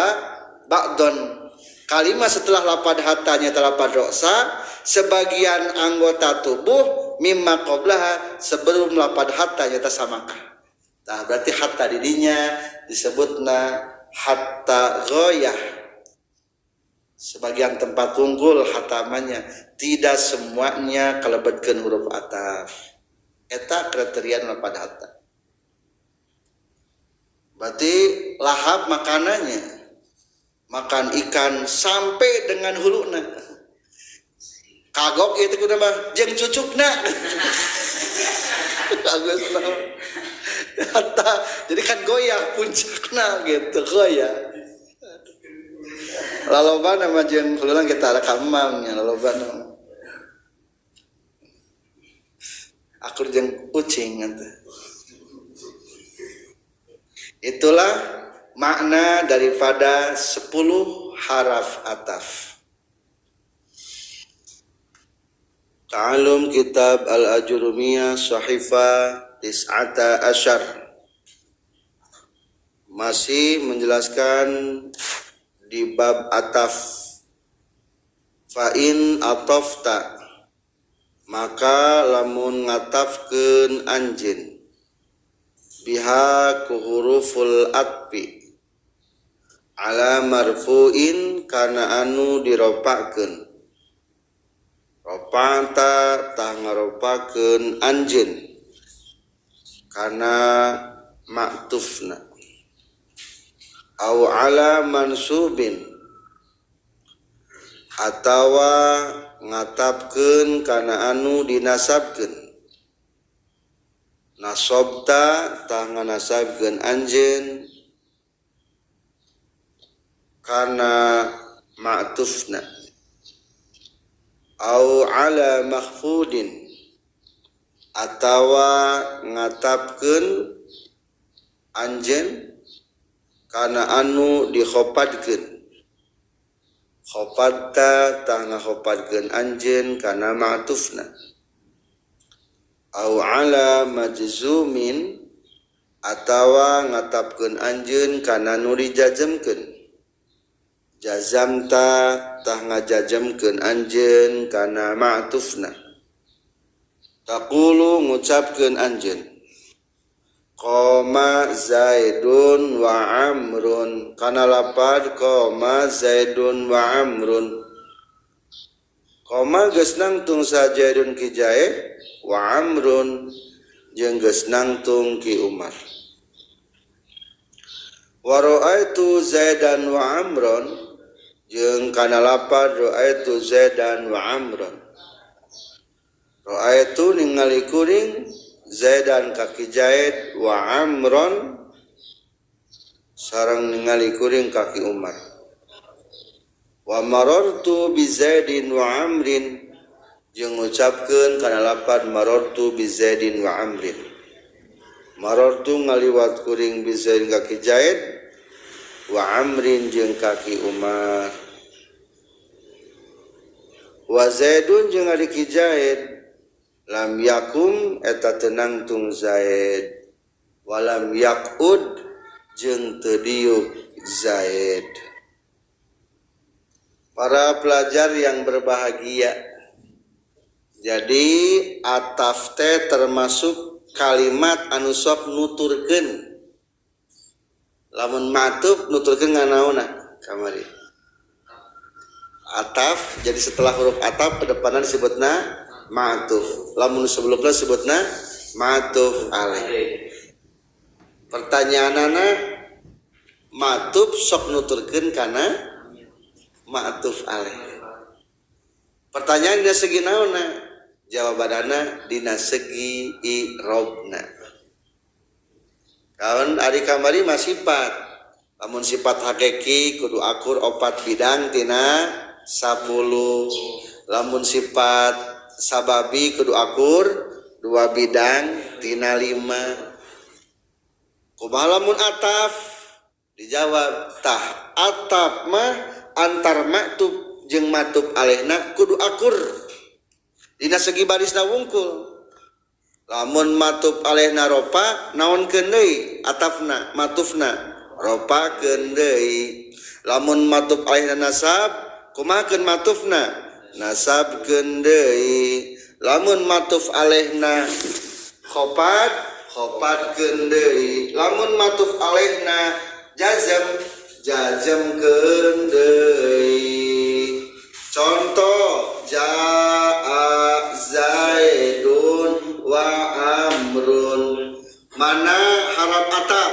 ba'don. Kalimat setelah lapad hatanya lapad roksa sebagian anggota tubuh mimma qablaha sebelum lapad hatanya samakah. Nah, berarti hatta didinya disebutna hatta ghoyah. Sebagian tempat unggul hatamannya tidak semuanya kalebetkeun huruf ataf. Eta kriteria lapad hatta. Berarti lahap makanannya makan ikan sampai dengan huluna. Kagok itu kudu mah jeung cucukna. Bagusna. Hatta jadi kan goyah puncakna gitu goyah. Laloban nama jeung kululang kita ada kamamnya laloban. Akur jeung kucing atuh. Itulah makna daripada 10 haraf ataf. Ta'alum kitab Al-Ajurumiyah Sahifa Tis'ata Asyar. Masih menjelaskan di bab ataf. Fa'in atafta, maka lamun ngatafkeun anjeun biha ku huruful atfi ala marfu'in kana anu diropakeun. Ropata tah ngaropakeun anjeun kana maktufna. Au ala mansubin atawa ngatapkeun kana anu dinasabkeun. Nasobta tah nganasabkeun anjeun kana ma'tufna. Au ala makhfudin atawa ngatapkeun anjeun kana anu dikhopadkeun. Khopadta tah ngakhopadkeun anjeun kana ma'tufna. Au ala majzumin atawa ngatapkeun anjeun kana nu dijazamkeun. Jazamta tah ngajazamkeun anjeun kana ma'tufna. Taqulu ngucapkeun anjeun Qoma Zaidun wa Amrun, kana lapad qoma Zaidun wa Amrun. Qoma geus nangtung sa Zaidun ki Zaid wa Amrun jeung geus nangtung ki Umar. Wa ra'aitu Zaidan wa Amrun jeung kana lapad ra'aitu Zaidan wa Amran. Ra'aitu ningali kuring Zaidan kaki Zaid wa Amran sareng ningali kuring kaki Umar. Wa marartu bi Zaidin wa Amrin jeung ngucapkeun kana lapad marartu bi Zaidin wa Amrin. Marartu ngaliwat kuring bi Zaid kaki Zaid wa Amrin jeung kaki Umar. Wa Zaidun jeung ari ki Zaid lam yakum eta tenang tung Zaid walam yakud jeung teu diuk Zaid. Para pelajar yang berbahagia, jadi ataf teh termasuk kalimat anu sok nuturkeun. Lamun matuf nuturkeun nganaonna kamari. Ataf jadi setelah huruf ataf ke depanan disebutna ma'tuf. Lamun sebelumna disebutna ma'tuf alaih. Pertanyaanana ma'tuf sok nuturkeun kana ma'tuf alaih. Pertanyaan dina segi naonna? Jawabanana dina segi i'rabna. Kawan ari kamari mah sifat. Lamun sifat hakiki kudu akur 4 bidang tina 10. Lamun sifat sababi kudu akur 2 bidang tina 5. Kumaha lamun ataf? Dijawab tah ataf mah antar maktub jeung matub alaihna kudu akur dina segi barisna wungkul. Lamun matub alaihna ropa naonkeun deui atafna matufna ropakeun deui. Lamun matub alaihna nasab kumahakeun matufna nasabkeun deui. Lamun matuf alaihna khofad khofatkeun deui. Lamun matuf alaihna jazamkeun deui. Contoh jaa Zaidun wa Amrun. Mana haraf ataf?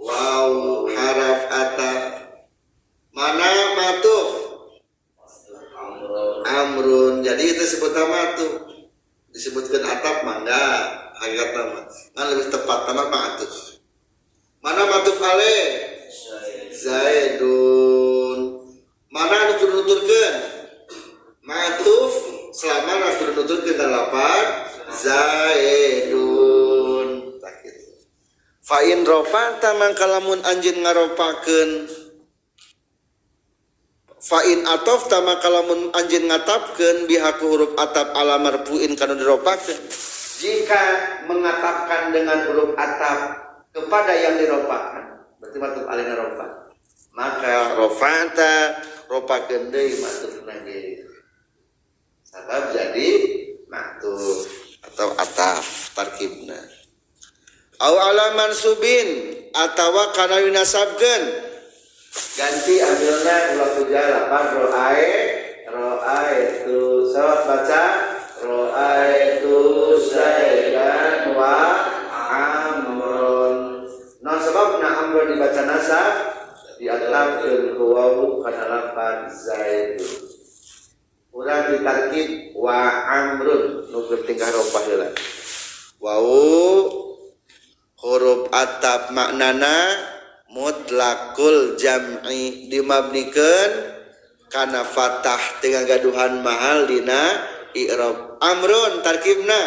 Waw haraf ataf. Mana matuf? Amrun. Jadi itu sebutna matuf. Disebutkan ataf mah enggak, hakikat nama. Ngan lebih tepat nama matuf. Mana matuf alaih? Zaidun. Mana anu kudu nuturkeun? Matuf selama anu kudu nuturkeun lafaz Zaidun. Tah kitu. Fa in rafa'ta mangka lamun anjeun ngaropakeun fa in atafta maka lamun anjeun ngatapkeun bihaku huruf ataf ala marfu'in kana diropakeun. Jika mengatapkan dengan huruf ataf kepada yang diropakan berarti matuf alaihna rofa. Maka rofa'ta ropakeun deui matufna ge. Sabab jadi matuf atau ataf tarkibna. Au ala mansubin atawa kana dinasabkeun. Ganti ambilna ulah puja lapan ro'aitu sawat baca ro'aitu Zaidan wa Amrun. Nah sebabna Amrun dibaca nasab diatafkeun ku wawu kana lafaz Zaidun. Urang ditarkib wa Amrun nu tingkah rofah heula. Wawu huruf ataf maknana mutlaqul jam'i dimabnikeun kana fathah dengan gaduhan mahal dina i'rab. Amrun tarkibna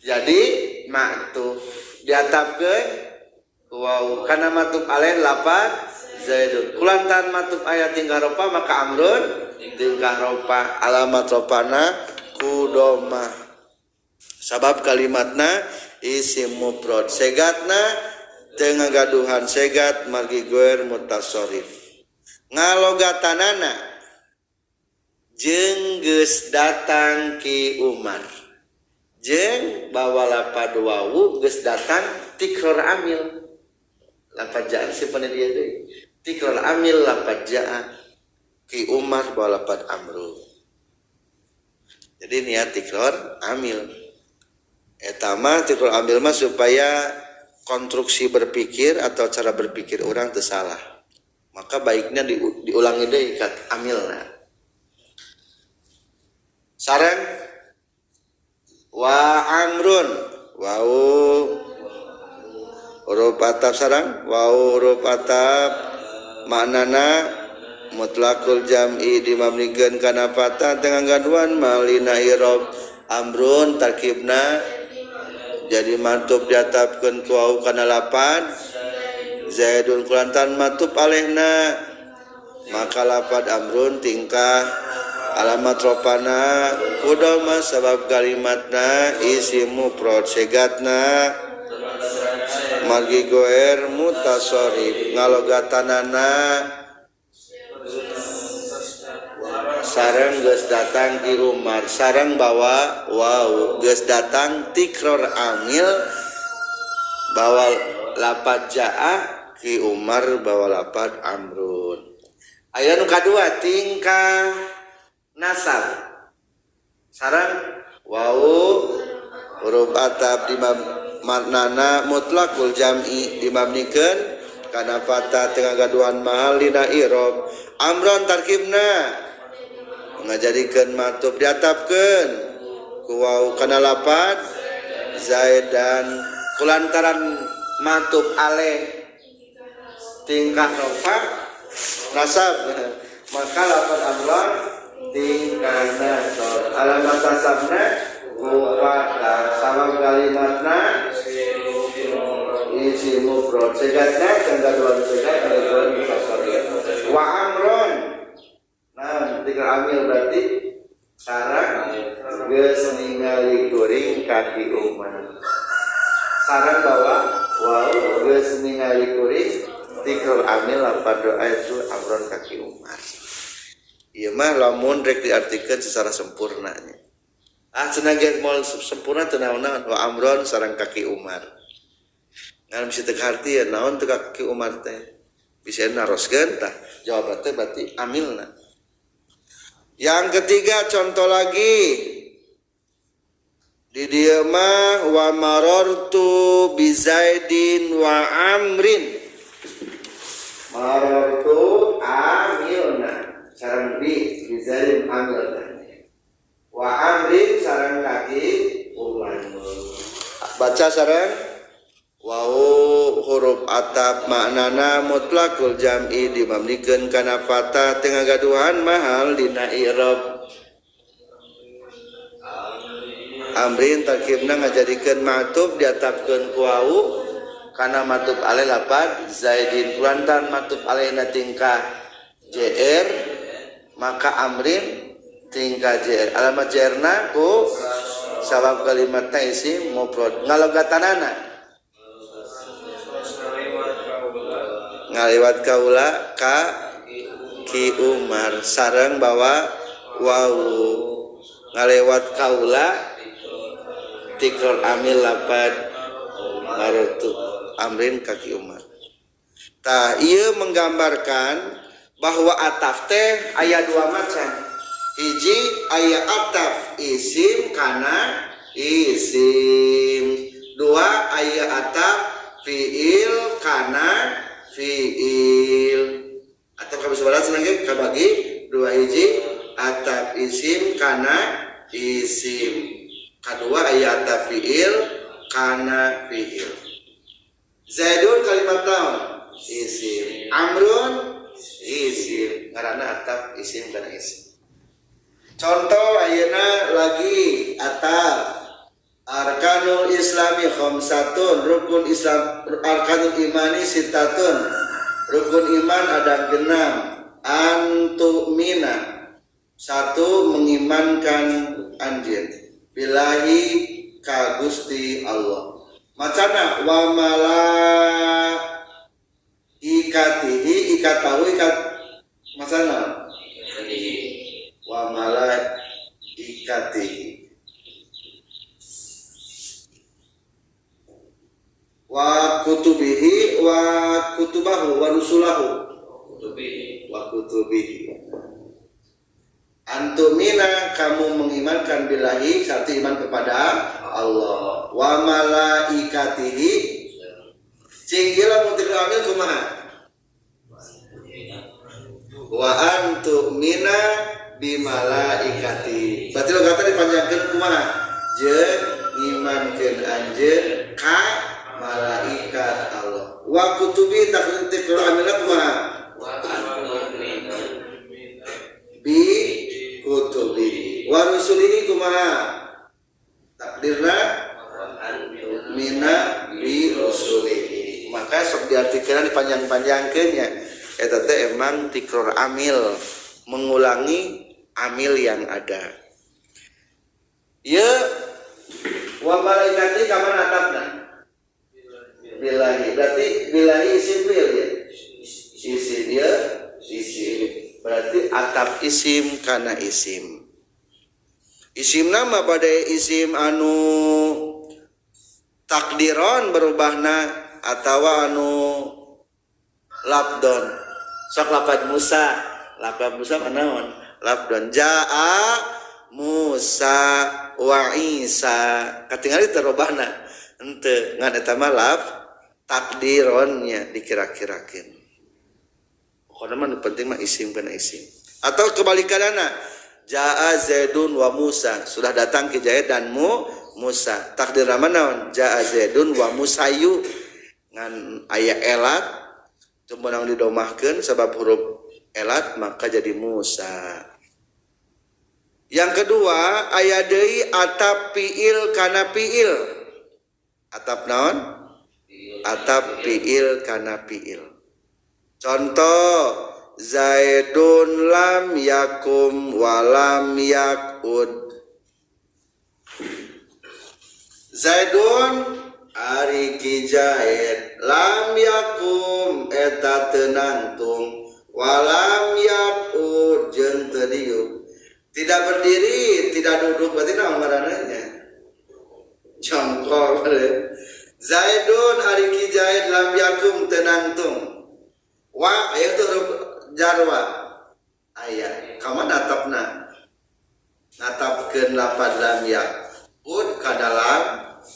jadi ma'tuf diatafkeun wow kana matuf alaih lafaz Zaidun. Kulantaran matuf aya tingkah ropa maka amrun tingkah ropa alamat ropana kudomah. Sabab kalimatna isim mufrad segatna teu ngagaduhan segat margi ghair mutasarrif. Ngalogatanana jeung geus datang ki Umar. Jeung bawa lapad wawu geus datang tikror amil. Lapad jaa sipana dia deui. Tikror amil lapad jaa ki Umar bawa lapad amru. Jadi niat tikror amil. Eta mah tikror amil mah supaya konstruksi berpikir atau cara berpikir orang teu salah. maka baiknya diulangi deh ikat amilna. Sareng wa amrun wau huruf atap sareng wau huruf atap maknana mutlaqul jam'i dimamnikeun kana fata tengah gaduan malina irob amrun tarkibna jadi matub diatapkeun ku wau kana lapan zaidun kulantan matub alehna maka lapad amrun tingkah alamat ropana kudama sabab kalimatna isi mufrad segatna margi goer mutasorif ngalogatanana sareng geus datang di Umar sareng bawa wow geus datang tikror amil bawa lapad jaa ki Umar bawa lapad amrun. Aya nu kadua tingkah nasab sareng wau huruf atap di maknana mutlaqul jam'i dimabnikeun kana fata tengah gaduhan mahal dina i'rab amron tarkibna ngajadikeun matub diatapkeun ku wau kana lapad zaid dan kulantaran matub aleh tingkah rofa nasab maka lapad amron tingkah nasab alamat nasabna mufata sabab kalimatna isi mufrad segatna dan gaduhan segat gaduhan mutasarrif wa amron nah tingkah amil berarti sareng geus ningali kuring kaki Umar sareng bawa wau geus ningali kuring tingkah amil lapad doa itu amron kaki Umar. Ieu mah lamun rek diartikeun secara sempurnanya. Cenah ge moal sempurna teu naon-naon wa amron sareng kaki Umar. Ngan bisa teu harti ya naon teu kaki Umar teh. Bisa naroskeun tah jawaban teh berarti amilna. Yang ketiga contoh lagi di dieu mah wa marartu bi Zaidin wa Amrin. Marartu amilna sareng bi Zaidin amilna. Wa amrin sareng kaki Umar. Baca sareng wau huruf atap maknana mutlaqul jam'i dimamnikeun kana fata tengah gaduhan mahal dina i'rab amrin tarkibna ngajadikeun ma'tuf diatapkeun ku wau kana matub aleh lapad zaidin kulantan matub alehna tingkah jr maka amrin tingkah jr alamat jrna ku sabab kalimatna isim mufrad ngalogatanana ngaliwat kaula ka ki Umar sareng bawa wau ngalewat kaula tikror amil lapad maratu amrin kaki Umar. Tah ieu menggambarkan bahwa ataf teh aya dua macam. Hiji aya ataf isim kana isim. Dua aya ataf fiil kana fiil. Ataf kabeh sabaraha cenah ge kabagi dua hiji ataf isim kana isim. Kedua aya ataf fiil kana fiil. Zaidun kalimat naon? Isim. Amrun isim. Ngaranna ataf isim kana isim. Contoh ayeuna lagi ataf arkanul islami khamsatun rukun Islam arkanul imani sitatun rukun iman ada 6 antu'mina satu mengimankan anjeun billahi ka Gusti Allah macana wa malaikatihi ikatahu ikat macana wa malaikatihi wa kutubihi wa kutubahu wa rusulahu wa kutubihi antumina kamu mengimankan billahi satu iman kepada Allah wa malaikatihi cing ieu lamun amil kumaha wa antu'mina bimalaikati. Berarti logata dipanjangkeun kumaha? Jeung ngimankeun anjeun ka malaikat Allah. Wa kutubi takdir amila kumaha? Bi kutubi. Wa rusulihi kumaha? Takdirna mina bi rusulihi. Maka sok diartikeun dipanjang-panjangkeun nya. Eta teh emang tikror amil, mengulangi amil yang ada. Ya wa malaikati kaman atapna? Bilahi. Berarti bilahi isim fi'il ya. Isim ya, isim. Berarti atap isim kana isim. Isim nama pada isim anu takdiron berubahna atawa anu labdon. Sok lapad Musa manaon? Labdon. Jaa Musa wa Isa. Katingali terubahna. Henteu ngan eta mah laf takdironnya dikira-kirakeun. Pokona mah penting mah isim kana isim. Atau kebalikanana. Jaa Zaidun wa Musa. Sudah datang ke Zaid dan Musa. Takdir manaon? Jaa Zaidun wa Musayu. Ngan aya elat temenang didomahkeun sebab huruf elat maka jadi Musa. Yang kedua aya deui atap fiil kana fiil. Atap naon? Atap fiil kana fiil. Contoh Zaidun lam yakum wa lam yakud. Zaidun ari ki Zaid lam yakum eta teu nangtung walam yakud jeung teu diuk. Tidak berdiri, tidak duduk, berarti naon ngaranna? Jongkok. Zaidun ari ki Zaid lam yakum teu nangtung. Wa aya teu jarwa. Aya, kaman natapna. Natapkeun lapad lam yakud ka dalam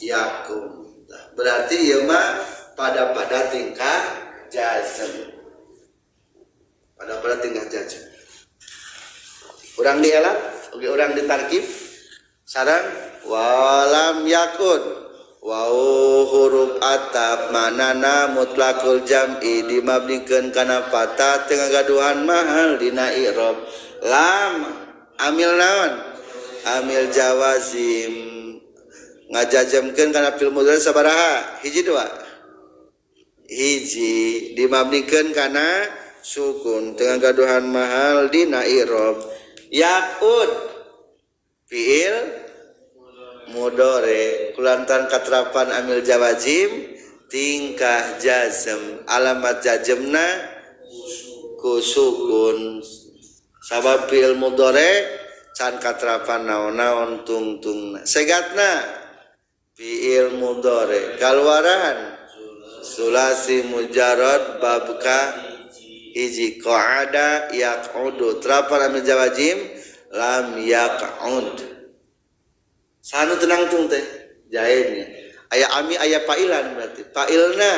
yakum. Berarti ieu mah pada tingkah jazm. Pada tingkah jazm. Urang dielat, oge urang ditarkib. Sareng walam yakun. Wau huruf atap manana mutlaqul jam'i dimabnikeun kana fatah teu ngagaduhan mahal dina i'rab. Lam amil naon? Amil jawazim. Ngajajamkeun kana fil mudhari sabaraha? Hiji dua. Hiji dimabnikeun kana sukun teu ngagaduhan mahal dina i'rab. Yaqud fiil mudhari kulantaran katrapan amil jawazim tingkah jazm alamat jazmna ku sukun sabab fiil mudhari can katrapan naon-naon tungtungna segatna fiil mudhari kaluaran sulasi mujarrad babka hiji qa'ada yaq'udu trapan amil jawazim lam yaq'ud. Sanu tenang tung teh jaidnya. Aya ami aya fa'ilan berarti. Fa'ilna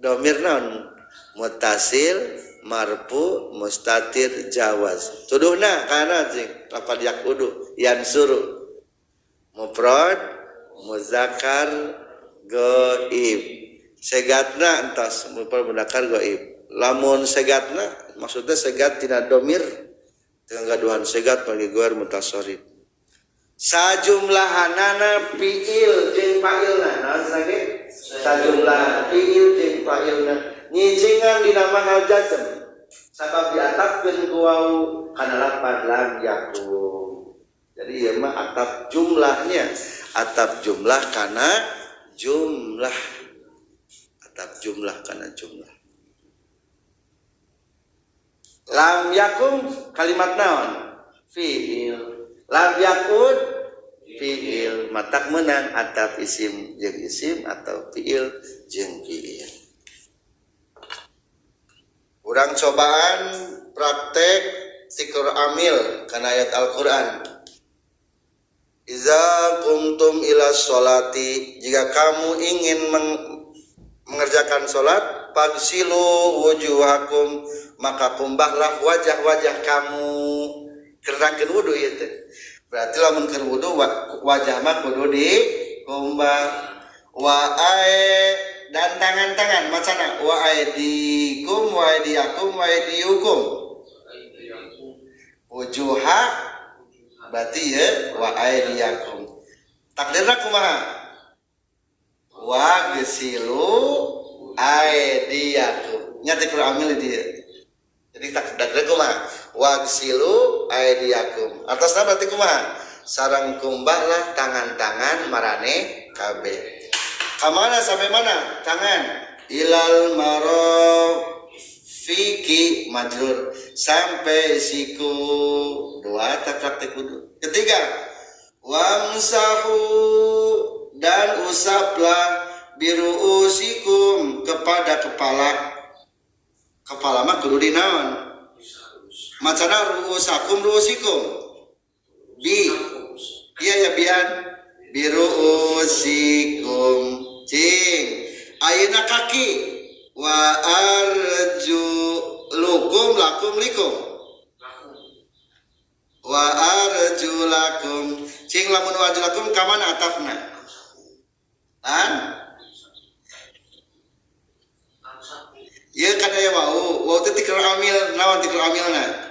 domir naon? Muttasil, marfu, mustatir, jawaz. Tuduhna kana cing lafal yaqudu yansuru. Mufrad, muzakkar, ghaib. Segatna entos mufrad mudzakkar ghaib. Lamun segatna maksudnya segat tina domir teu ngagaduhan segat bagi ghair mutasarrif. Sajumlahanana fiil jeung fa'ilna naon sage? Sajumlah fiil jeung fa'ilna nyicingan dina mahal jazm sabab diatapkeun ku wau kana lafaz lam yakum. Jadi ieu mah atap jumlahnya, atap jumlah kana jumlah. Atap jumlah kana jumlah. Lam yakum kalimat naon? Fiil. Lam yakud fiil. Matak menang atap isim jeung isim atau fiil jeung fiil. Urang cobaan praktek tikur amil kana ayat Al-Qur'an. Iza qumtum ila sholati, jika kamu ingin mengerjakan sholat, fagsilu wujuhakum, maka kumbahlah wajah-wajah kamu. Kerangkeun wudu ieu teh. Berarti lamun keur wudu wajah mah kudu dikumbah. Wa dan tangan-tangan macana wa aidikum wa aidiakum wa aidiyukum. Wujuha berarti ya wa aidiakum. Takdirna kumaha? Wa gesilu aidiakum. Nya teh amil dia. Jadi takdirna kumaha? Wa gesilu aidiakum. Atasna berarti kumaha? Sareng kumbahlah tangan-tangan marane kabeh. Kamana sampai mana? Tangan ilal marofiki majrur sampai siku dua takrak kudu. Ketiga wamsahu dan usaplah biruusikum kepada kepala. Kepala mah kudu dinaon? Macana ruusakum ruusikum bi iya ya bian biruusikum cing ayeuna kaki wa arjulukum lakum likum wa arjulakum cing lamun wa arjulakum ka mana atafna an ieu kan aya wau teh tikra amil naon tikra amilna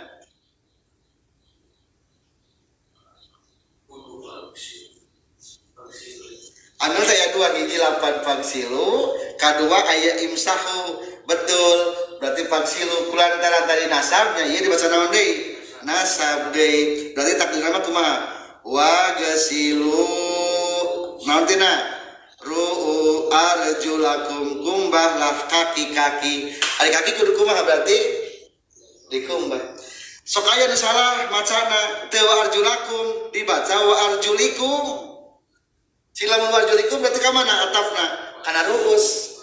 anu saya dua hiji lapan fagsilu kadua aya imsahu betul berarti fagsilu kulantara tadi nasabnya ieu dibaca naon deui nasab deui berarti takdirna mah kumaha wa gasilu naon tina ru'u arjulakum kumbahlah kaki-kaki ari kaki kudu kumaha berarti dikumbah sok aya nu salah macana teu arjulakum dibaca wa arjulikum. Sila warjulikum berarti ka mana atafna? Kana ruus.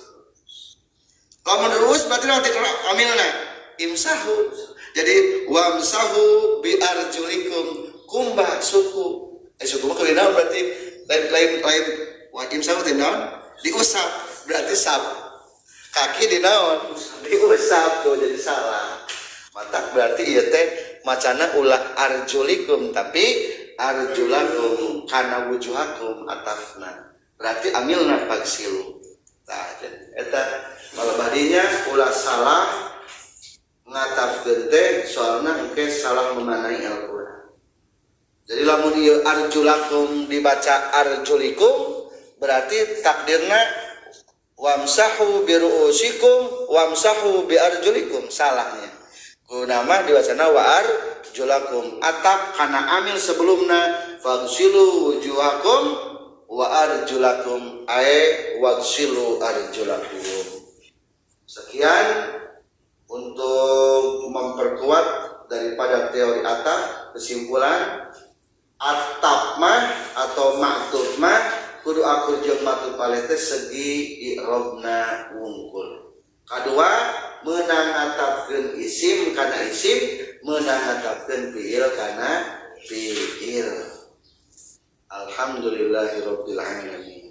Lamun ruus berarti nanti amilna imsahu. Jadi wamsahu bi arjulikum kumbah suku. Suku mah kudu berarti lain wa imsahu teh naon? Diusap berarti sab. Kaki dinaon? Diusap tuh jadi salah. Mata berarti ieu teh macana ulah arjulikum tapi arjulakum kana wujuhakum atafna berarti amilna fagsilu tah eta malabadinya ulah salah ngatafkeun teh soalna engke salah memanai Al-Qur'an jadi lamun ieu arjulakum dibaca arjulikum berarti takdirna wamsahu biruusikum wamsahu biarjulikum salahnya kunama diwacana wa arjulakum atap kana amil sebelumna fagsilu wujuhakum wa arjulakum wagsilu arjulakum. Sekian untuk memperkuat daripada teori atap. Kesimpulan atap mah atau maktub mah kudu akur jeung maktub palete segi i'rabna wungkul. Kadua menang atapkeun isim kana isim menang atapkeun fiil kana fiil. Alhamdulillahirabbil alamin.